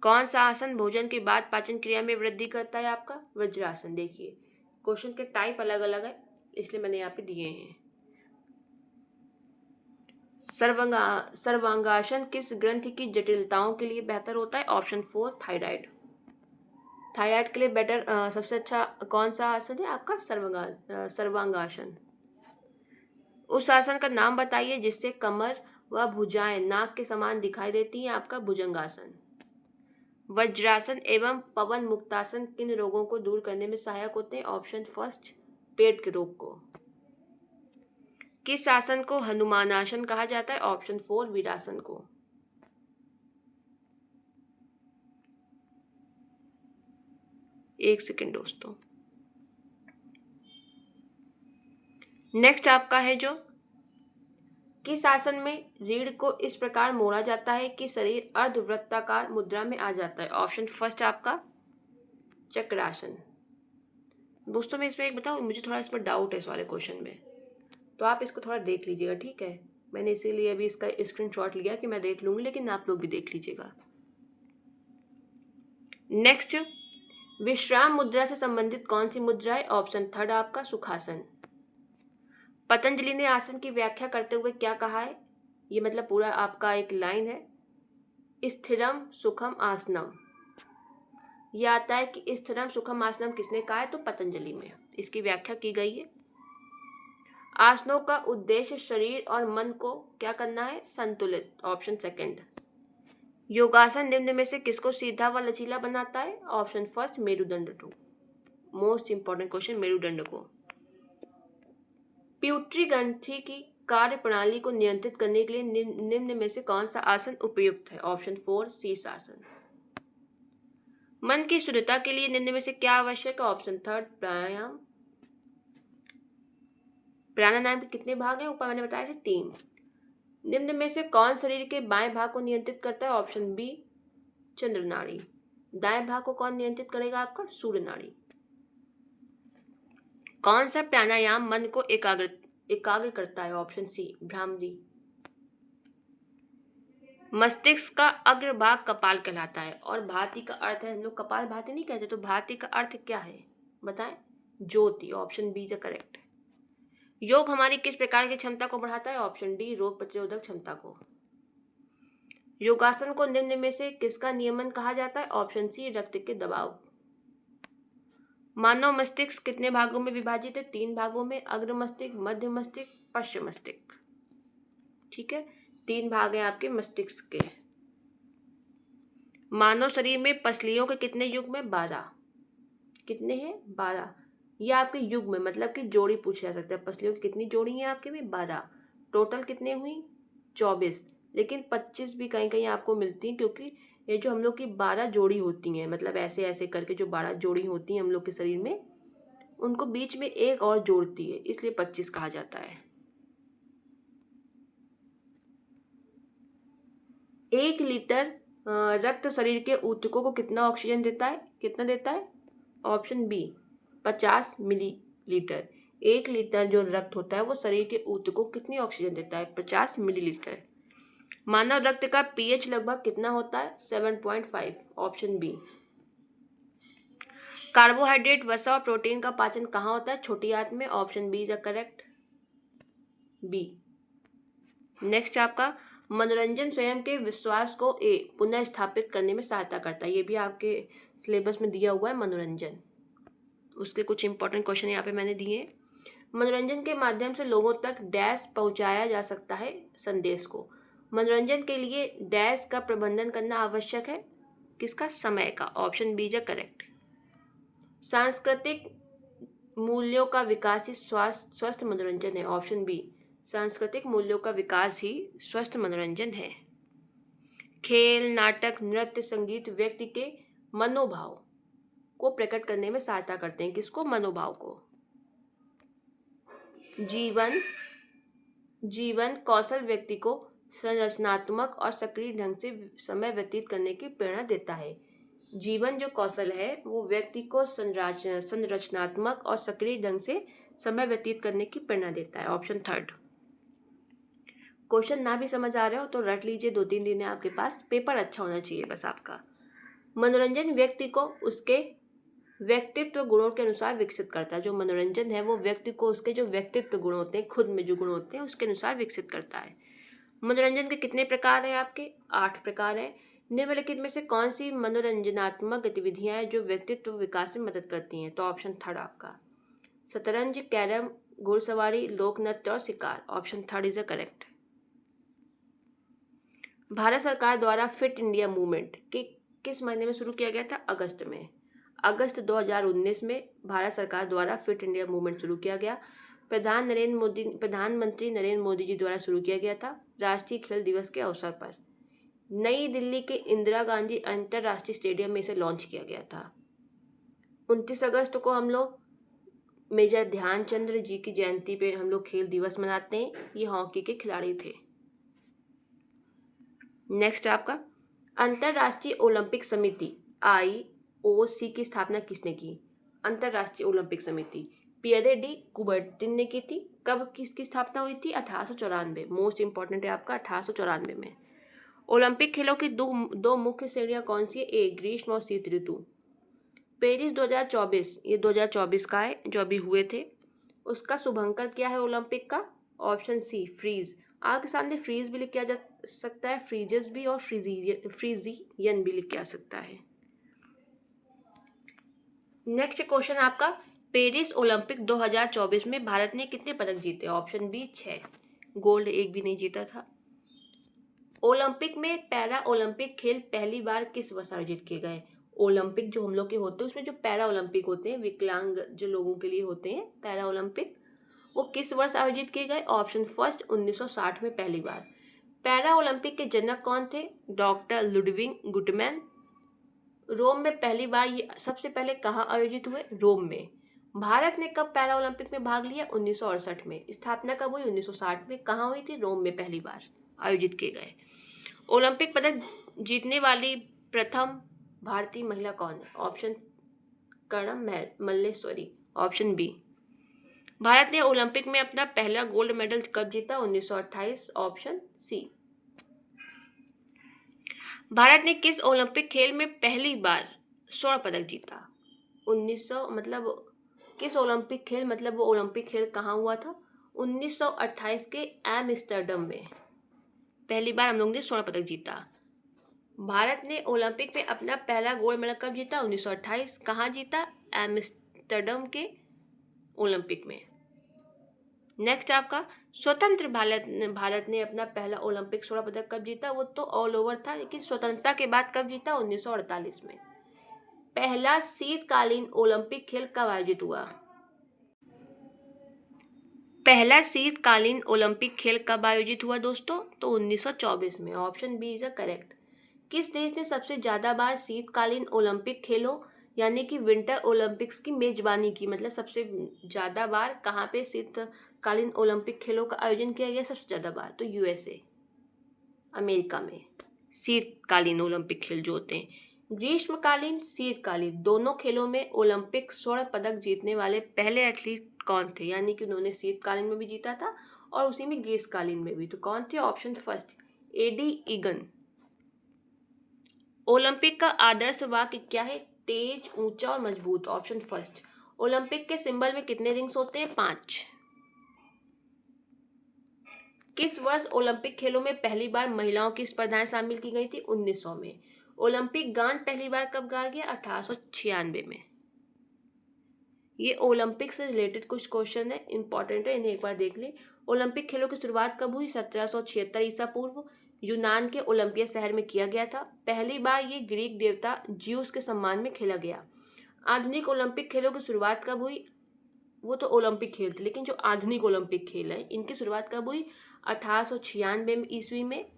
कौन सा आसन भोजन के बाद पाचन क्रिया में वृद्धि करता है? आपका वज्रासन। देखिए क्वेश्चन के टाइप अलग अलग है, इसलिए मैंने यहाँ पे दिए हैं। सर्वांगासन किस ग्रंथि की जटिलताओं के लिए बेहतर होता है? Option 4 thyroid. थायराइड के लिए बेटर सबसे अच्छा कौन सा आसन है आपका? सर्वांगासन। उस आसन का नाम बताइए जिससे कमर व भुजाएं नाक के समान दिखाई देती हैं। आपका भुजंगासन। वज्रासन एवं पवन मुक्तासन किन रोगों को दूर करने में सहायक होते हैं? ऑप्शन फर्स्ट पेट के रोग को। किस आसन को हनुमानासन कहा जाता है? ऑप्शन 4 वीरासन को। एक सेकेंड दोस्तों। नेक्स्ट आपका है जो किस आसन में रीढ़ को इस प्रकार मोड़ा जाता है कि शरीर अर्धवृत्ताकार मुद्रा में आ जाता है? ऑप्शन फर्स्ट आपका चक्रासन। दोस्तों मैं इसमें एक बताऊं, मुझे थोड़ा इस पर डाउट है इस वाले क्वेश्चन में, तो आप इसको थोड़ा देख लीजिएगा, ठीक है? मैंने इसीलिए अभी इसका स्क्रीनशॉट लिया कि मैं देख लूंगी, लेकिन आप लोग भी देख लीजिएगा। नेक्स्ट, विश्राम मुद्रा से संबंधित कौन सी मुद्रा है? ऑप्शन थर्ड आपका सुखासन। पतंजलि ने आसन की व्याख्या करते हुए क्या कहा है? ये मतलब पूरा आपका एक लाइन है, स्थिरम सुखम आसनम। यह आता है कि स्थिरम सुखम आसनम किसने कहा है? तो पतंजलि में इसकी व्याख्या की गई है। आसनों का उद्देश्य शरीर और मन को क्या करना है? संतुलित। Option second. योगासन निम्न में से किसको सीधा व लचीला बनाता है? ऑप्शन फर्स्ट मेरुदंड को। मोस्ट इंपॉर्टेंट क्वेश्चन, मेरुदंड को। प्यूटरी ग्रंथि की कार्य प्रणाली को नियंत्रित करने के लिए निम्न में से कौन सा आसन उपयुक्त है? ऑप्शन 4 शीर्षासन। मन की शुद्धता के लिए निम्न में से क्या आवश्यक है? ऑप्शन थर्ड प्राणायाम। प्राणायाम के कितने भाग हैं? ऊपर मैंने बताया थे 3। निम्न में से कौन शरीर के बाएं भाग को नियंत्रित करता है? ऑप्शन बी चंद्र नाड़ी। दाएं भाग को कौन नियंत्रित करेगा? आपका सूर्य नाड़ी। कौन सा प्राणायाम मन को एकाग्र करता है? ऑप्शन सी भ्रामरी। मस्तिष्क का अग्रभाग कपाल कहलाता है और भाति का अर्थ है, हम लोग कपाल भाति नहीं कहते, तो भाति का अर्थ क्या है बताएं? ज्योति। Option B is correct. योग हमारी किस प्रकार की क्षमता को बढ़ाता है? ऑप्शन डी रोग प्रतिरोधक क्षमता को। योगासन को निम्न में से किसका नियमन कहा जाता है? ऑप्शन सी रक्त के दबाव। मानव मस्तिष्क कितने भागों में विभाजित है? 3 भागों में, अग्र मस्तिष्क, मध्य मस्तिष्क, पश्चिम मस्तिष्क। ठीक है, 3 भाग हैं आपके मस्तिष्क के। मानव शरीर में पसलियों के कितने युग्म में? 12। कितने हैं? 12। ये आपके युग्म में मतलब कि जोड़ी पूछा जा सकता है। पसलियों की कितनी जोड़ी है आपके में? 12। टोटल कितने हुई? 24। लेकिन 25 भी कहीं कहीं आपको मिलती हैं, क्योंकि ये जो हम लोग की 12 जोड़ी होती हैं, मतलब ऐसे ऐसे करके जो 12 जोड़ी होती हैं हम लोग के शरीर में, उनको बीच में एक और जोड़ती है, इसलिए 25 कहा जाता है। 1 लीटर रक्त शरीर के ऊतकों को कितना ऑक्सीजन देता है? कितना देता है? Option B 50 millilitre. 1 लीटर जो रक्त होता है वो शरीर के ऊतकों को कितनी ऑक्सीजन देता है? 50 मिलीलीटर। मानव रक्त का पीएच लगभग कितना होता है? 7.5। Option B. कार्बोहाइड्रेट, वसा और प्रोटीन का पाचन कहाँ होता है? छोटी आंत में। Option B is correct, B. Next आपका मनोरंजन स्वयं के विश्वास को पुनः स्थापित करने में सहायता करता है। ये भी आपके सिलेबस में दिया हुआ है मनोरंजन। उसके कुछ इंपॉर्टेंट क्वेश्चन यहाँ पे मैंने दिए। मनोरंजन के माध्यम से लोगों तक डैश पहुँचाया जा सकता है संदेश को। मनोरंजन के लिए डैश का प्रबंधन करना आवश्यक है। किसका? समय का। Option B is correct. सांस्कृतिक मूल्यों का विकास ही स्वस्थ मनोरंजन है। Option B. सांस्कृतिक मूल्यों का विकास ही स्वस्थ मनोरंजन है। खेल, नाटक, नृत्य, संगीत व्यक्ति के मनोभाव को प्रकट करने में सहायता करते हैं। किसको? मनोभाव को। जीवन कौशल व्यक्ति को संरचनात्मक और सक्रिय ढंग से समय व्यतीत करने की प्रेरणा देता है। जीवन जो कौशल है वो व्यक्ति को संरचनात्मक और सक्रिय ढंग से समय व्यतीत करने की प्रेरणा देता है। Option third. क्वेश्चन ना भी समझ आ रहे हो तो रट लीजिए, 2-3 दिन है आपके पास, पेपर अच्छा होना चाहिए बस आपका। मनोरंजन व्यक्ति को उसके व्यक्तित्व गुणों के अनुसार विकसित करता है। जो मनोरंजन है वो व्यक्ति को उसके जो व्यक्तित्व गुण होते हैं, खुद में जो गुण होते हैं, उसके अनुसार विकसित करता है। मनोरंजन के कितने प्रकार हैं आपके? 8 प्रकार हैं। निम्नलिखित में से कौन सी मनोरंजनात्मक गतिविधियां हैं जो व्यक्तित्व विकास में मदद करती हैं? तो ऑप्शन थर्ड आपका। शतरंज, कैरम, घुड़सवारी, लोक नृत्य और शिकार। Option third is correct. Bharat सरकार द्वारा फिट इंडिया मूवमेंट किस महीने में शुरू किया गया था? अगस्त में। अगस्त 2019 में भारत सरकार द्वारा फिट इंडिया मूवमेंट शुरू किया गया। प्रधानमंत्री नरेंद्र मोदी जी द्वारा शुरू किया गया था राष्ट्रीय खेल दिवस के अवसर पर। नई दिल्ली के इंदिरा गांधी अंतर्राष्ट्रीय स्टेडियम में इसे लॉन्च किया गया था। 29 अगस्त को हम लोग मेजर ध्यानचंद जी की जयंती पे हम लोग खेल दिवस मनाते हैं। ये हॉकी के खिलाड़ी थे। नेक्स्ट आपका, अंतर्राष्ट्रीय ओलंपिक समिति IOC की स्थापना किसने की? अंतर्राष्ट्रीय ओलंपिक समिति पियरे डी कुबर्टिन ने की थी। कब किसकी स्थापना हुई थी? 1894। मोस्ट इंपॉर्टेंट है आपका 1894 में। ओलंपिक खेलों की दो मुख्य श्रेणियां कौन सी है? ए ग्रीष्म और शीत ऋतु। पेरिस 2024, ये 2024 का है जो अभी हुए थे। उसका शुभंकर क्या है ओलंपिक का? Option C Phryge. आपके सामने फ्रीज भी लिख के आ जा सकता है, फ्रीजेस भी, और फ्रीजियन भी लिख के आ सकता है। नेक्स्ट क्वेश्चन आपका, पेरिस ओलंपिक 2024 में भारत ने कितने पदक जीते? ऑप्शन बी 6, गोल्ड एक भी नहीं जीता था। ओलंपिक में पैरा ओलंपिक खेल पहली बार किस वर्ष आयोजित किए गए? ओलंपिक जो हम लोग के होते हैं उसमें जो पैरा ओलंपिक होते हैं, विकलांग जो लोगों के लिए होते हैं पैरा ओलंपिक, वो किस वर्ष आयोजित किए गए? ऑप्शन फर्स्ट 1960 में पहली बार। पैरा ओलंपिक के जनक कौन थे? Doctor Ludwig Guttmann. रोम में पहली बार ये सबसे पहले कहाँ आयोजित हुए? रोम में। भारत ने कब पैरा ओलंपिक में भाग लिया? 1968 में। स्थापना कब हुई? 1960 में। कहाँ हुई थी? रोम में पहली बार आयोजित किए गए। ओलंपिक पदक जीतने वाली प्रथम भारतीय महिला कौन है? Option Karnam Malleswari. Option B. भारत ने ओलंपिक में अपना पहला गोल्ड मेडल कब जीता? 1928। Option C. भारत ने किस ओलंपिक खेल में पहली बार स्वर्ण पदक जीता? 1900 मतलब किस ओलंपिक खेल, मतलब वो ओलंपिक खेल कहाँ हुआ था? 1928 के एम्स्टर्डम में पहली बार हम लोग ने स्वर्ण पदक जीता। भारत ने ओलंपिक में अपना पहला गोल्ड मेडल कब जीता? 1928। कहाँ जीता? एम्स्टर्डम के ओलंपिक में। नेक्स्ट आपका, स्वतंत्र भारत ने अपना पहला ओलंपिक स्वर्ण पदक कब जीता? वो तो ऑल ओवर था, लेकिन स्वतंत्रता के बाद कब जीता? 1948 में। पहला शीतकालीन ओलंपिक खेल कब आयोजित हुआ? पहला शीतकालीन ओलंपिक खेल कब आयोजित हुआ दोस्तों? तो 1924 में। Option B is correct. किस देश ने सबसे ज्यादा बार शीतकालीन ओलंपिक खेलों यानी कि विंटर ओलंपिक्स की मेजबानी की? मतलब सबसे ज्यादा बार कहाँ पे शीतकालीन ओलंपिक खेलों का आयोजन किया गया सबसे ज्यादा बार? तो USA, अमेरिका में शीतकालीन ओलंपिक खेल जो होते हैं। ग्रीष्मकालीन, शीतकालीन दोनों खेलों में ओलंपिक स्वर्ण पदक जीतने वाले पहले एथलीट कौन थे? यानी कि उन्होंने शीतकालीन में भी जीता था और उसी में ग्रीष्मकालीन में भी। तो कौन थे? Option first Eddie Egan. Olympic का आदर्श वाक्य क्या है? तेज, ऊंचा और मजबूत। Option first. ओलंपिक के सिंबल में कितने रिंग्स होते हैं? 5। किस वर्ष ओलंपिक खेलों में पहली बार महिलाओं की स्पर्धाएं शामिल की गई थी? 1900 में। ओलंपिक गान पहली बार कब गाया गया? 1896 में। ये ओलंपिक से रिलेटेड कुछ क्वेश्चन है, इंपॉर्टेंट है, इन्हें एक बार देख लें। ओलंपिक खेलों की शुरुआत कब हुई? 1776 ईसा पूर्व यूनान के ओलंपिया शहर में किया गया था। पहली बार ये ग्रीक देवता ज्यूस के सम्मान में खेला गया। आधुनिक ओलंपिक खेलों की शुरुआत कब हुई? वो तो ओलंपिक खेल थे, लेकिन जो आधुनिक ओलंपिक खेल हैं इनकी शुरुआत कब हुई? 1896 ईस्वी में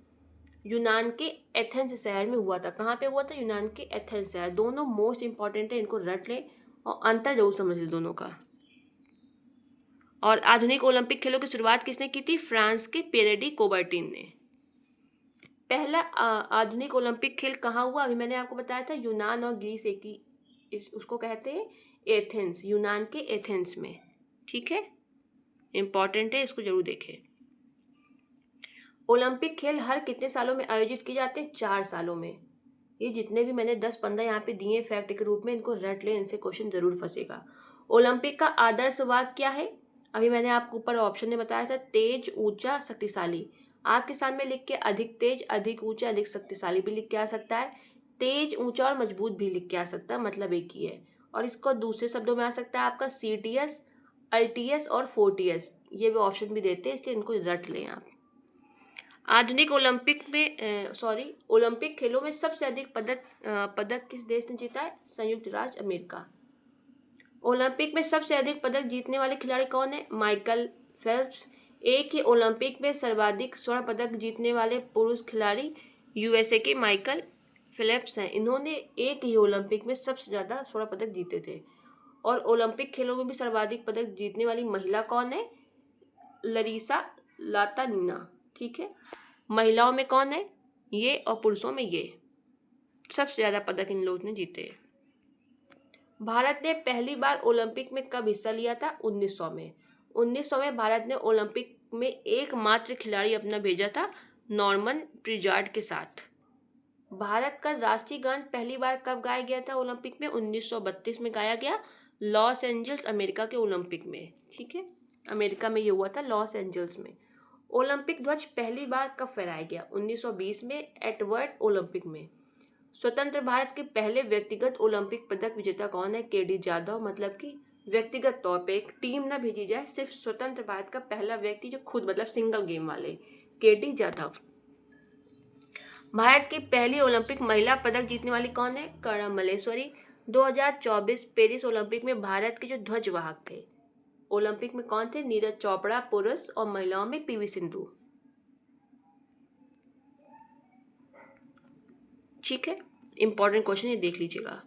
यूनान के एथेंस शहर में हुआ था। कहाँ पे हुआ था? यूनान के एथेंस शहर। दोनों मोस्ट इंपॉर्टेंट है, इनको रट लें और अंतर जरूर समझ लें दोनों का। और आधुनिक ओलंपिक खेलों की शुरुआत किसने की थी? फ्रांस के पियरे डी कोबर्टिन ने। पहला आधुनिक ओलंपिक खेल कहाँ हुआ? अभी मैंने आपको बताया था, यूनान और ग्रीस एक ही, उसको कहते हैं एथेंस, यूनान के एथेंस में। ठीक है, इंपॉर्टेंट है, इसको जरूर देखें। ओलंपिक खेल हर कितने सालों में आयोजित किए जाते हैं? 4 सालों में। ये जितने भी मैंने 10-15 यहाँ पे दिए फैक्ट के रूप में, इनको रट लें, इनसे क्वेश्चन जरूर फंसेगा। ओलंपिक का आदर्श वाक्य क्या है? अभी मैंने आपको ऊपर ऑप्शन में बताया था, तेज, ऊंचा, शक्तिशाली। आपके सामने लिख के अधिक तेज, अधिक ऊंचा, अधिक शक्तिशाली भी लिख के आ सकता है। तेज, ऊंचा और मजबूत भी लिख के आ सकता है, मतलब एक ही है। और इसको दूसरे शब्दों में आ सकता है आपका सीटीएस, अल्टीएस और फोर्टीएस। ये भी ऑप्शन भी देते हैं, इसलिए इनको रट लें आप। आधुनिक ओलंपिक खेलों में सबसे अधिक पदक किस देश ने जीता है? संयुक्त राज्य अमेरिका। ओलंपिक में सबसे अधिक पदक जीतने वाले खिलाड़ी कौन है? Michael Phelps. एक ही ओलंपिक में सर्वाधिक स्वर्ण पदक जीतने वाले पुरुष खिलाड़ी यूएसए के माइकल फेल्प्स हैं। इन्होंने एक ही ओलंपिक में सबसे ज़्यादा स्वर्ण पदक जीते थे। और ओलंपिक खेलों में भी सर्वाधिक पदक जीतने वाली महिला कौन है? लरीसा लातानिना। ठीक है, महिलाओं में कौन है? ये, और पुरुषों में ये। सबसे ज़्यादा पदक इन लोगों ने जीते। भारत ने पहली बार ओलंपिक में कब हिस्सा लिया था? 1900 में। 1900 में भारत ने ओलंपिक में एकमात्र खिलाड़ी अपना भेजा था, नॉर्मन प्रिजार्ड के साथ। भारत का राष्ट्रीय गान पहली बार कब गाया गया था ओलंपिक में? 1932 में गाया गया, लॉस एंजल्स अमेरिका के ओलंपिक में। ठीक है, अमेरिका में ये हुआ था, लॉस एंजल्स में। ओलंपिक ध्वज पहली बार कब फहराया गया? 1920 में, एडवर्ड ओलंपिक में। स्वतंत्र भारत के पहले व्यक्तिगत ओलंपिक पदक विजेता कौन है? केडी जाधव। मतलब कि व्यक्तिगत तौर पे, एक टीम ना भेजी जाए, सिर्फ स्वतंत्र भारत का पहला व्यक्ति जो खुद, मतलब सिंगल गेम वाले, केडी जाधव। भारत की पहली ओलंपिक महिला पदक जीतने वाली कौन है? कर्णम मल्लेश्वरी। 2024 पेरिस ओलंपिक में भारत के जो ध्वजवाहक थे ओलंपिक में कौन थे? नीरज चोपड़ा पुरुष, और महिलाओं में पीवी सिंधु। ठीक है, इंपॉर्टेंट क्वेश्चन ये देख लीजिएगा।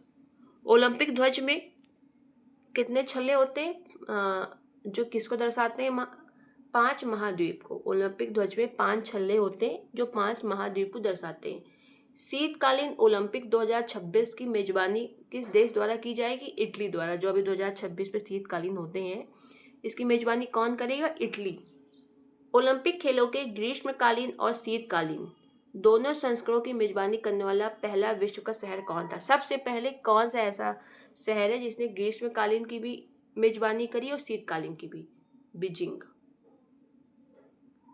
ओलंपिक ध्वज में कितने छल्ले होते हैं? जो किसको दर्शाते हैं? 5 महाद्वीप को। ओलंपिक ध्वज में 5 छल्ले होते हैं जो 5 महाद्वीप को दर्शाते हैं। शीतकालीन ओलंपिक 2026 की मेजबानी किस देश द्वारा की जाएगी? इटली द्वारा। जो अभी 2026 में शीतकालीन होते हैं, इसकी मेजबानी कौन करेगा? इटली। ओलंपिक खेलों के ग्रीष्मकालीन और शीतकालीन दोनों संस्करणों की मेजबानी करने वाला पहला विश्व का शहर कौन था? सबसे पहले कौन सा ऐसा शहर है जिसने ग्रीष्मकालीन की भी मेजबानी करी और शीतकालीन की भी? बीजिंग।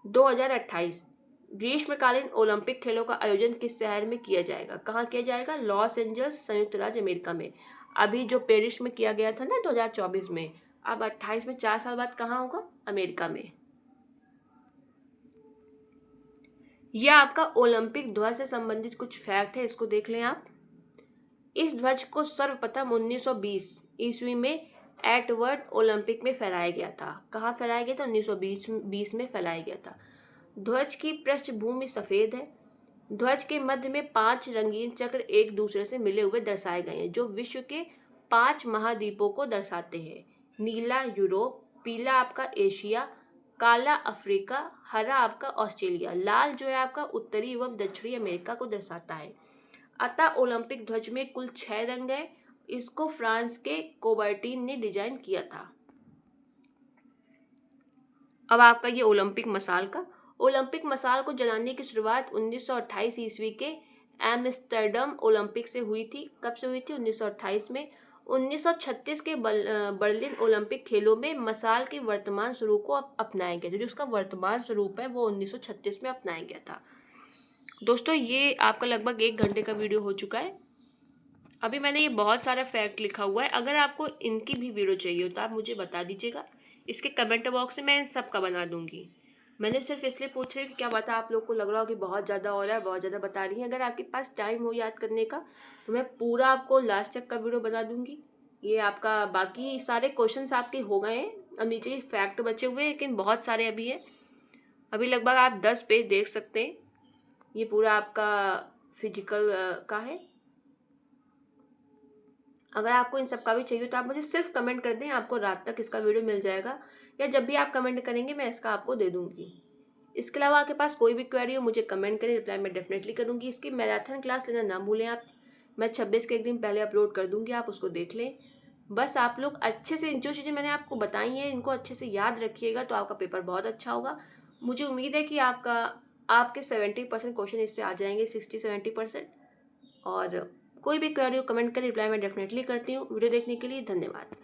2028 ग्रीष्मकालीन ओलंपिक खेलों का आयोजन किस शहर में किया जाएगा? कहाँ किया जाएगा? लॉस एंजल्स, संयुक्त राज्य अमेरिका में। अभी जो पेरिस में किया गया था ना 2024 में, अब 28 में 4 साल बाद कहाँ होगा? अमेरिका में। यह आपका ओलंपिक ध्वज से संबंधित कुछ फैक्ट है, इसको देख लें आप। इस ध्वज को सर्वप्रथम 1920 ईस्वी में एडवर्ड ओलंपिक में फहराया गया था। कहाँ फहराया गया था? 1920 में फहराया गया था। ध्वज की पृष्ठभूमि सफ़ेद है। ध्वज के मध्य में 5 रंगीन चक्र एक दूसरे से मिले हुए दर्शाए गए हैं, जो विश्व के 5 महाद्वीपों को दर्शाते हैं। नीला यूरोप, पीला आपका एशिया, काला अफ्रीका, हरा आपका ऑस्ट्रेलिया, लाल जो है आपका उत्तरी एवं दक्षिणी अमेरिका को दर्शाता है। अतः ओलंपिक ध्वज में कुल 6 रंग हैं। इसको फ्रांस के कोबर्टिन ने डिजाइन किया था। अब आपका ये ओलंपिक मसाल को जलाने की शुरुआत 1928 ईस्वी के एम्स्टर्डम ओलंपिक से हुई थी। कब से हुई थी? 1928 में। 1936 के बर्लिन ओलंपिक खेलों में मशाल के वर्तमान स्वरूप को अपनाया गया, जो उसका वर्तमान स्वरूप है वो 1936 में अपनाया गया था। दोस्तों ये आपका लगभग 1 घंटे का वीडियो हो चुका है। अभी मैंने ये बहुत सारा फैक्ट लिखा हुआ है, अगर आपको इनकी भी वीडियो चाहिए हो तो आप मुझे बता दीजिएगा, इसके कमेंट बॉक्स में मैं इन सब का बना दूंगी। मैंने सिर्फ इसलिए पूछा है कि क्या पता आप लोग को लग रहा हो कि बहुत ज़्यादा हो रहा है, बहुत ज़्यादा बता रही हैं। अगर आपके पास टाइम हो याद करने का तो मैं पूरा आपको लास्ट तक का वीडियो बना दूंगी। ये आपका बाकी सारे क्वेश्चंस आपके हो गए हैं, अब नीचे फैक्ट बचे हुए हैं, लेकिन बहुत सारे अभी हैं। अभी लगभग आप 10 पेज देख सकते हैं। ये पूरा आपका फिजिकल का है। अगर आपको इन सब का भी चाहिए तो आप मुझे सिर्फ कमेंट कर दें, आपको रात तक इसका वीडियो मिल जाएगा, या जब भी आप कमेंट करेंगे मैं इसका आपको दे दूंगी। इसके अलावा आपके पास कोई भी क्वेरी हो मुझे कमेंट करें, रिप्लाई मैं डेफिनेटली करूँगी। इसकी मैराथन क्लास लेना ना भूलें आप, मैं 26 के एक दिन पहले अपलोड कर दूँगी, आप उसको देख लें। बस आप लोग अच्छे से जो चीज़ें मैंने आपको बताई हैं इनको अच्छे से याद रखिएगा तो आपका पेपर बहुत अच्छा होगा। मुझे उम्मीद है कि आपके 70% क्वेश्चन इससे आ जाएंगे, 60-70%। और कोई भी क्वेरी हो कमेंट करें, रिप्लाई मैं डेफिनेटली करती हूँ। वीडियो देखने के लिए धन्यवाद।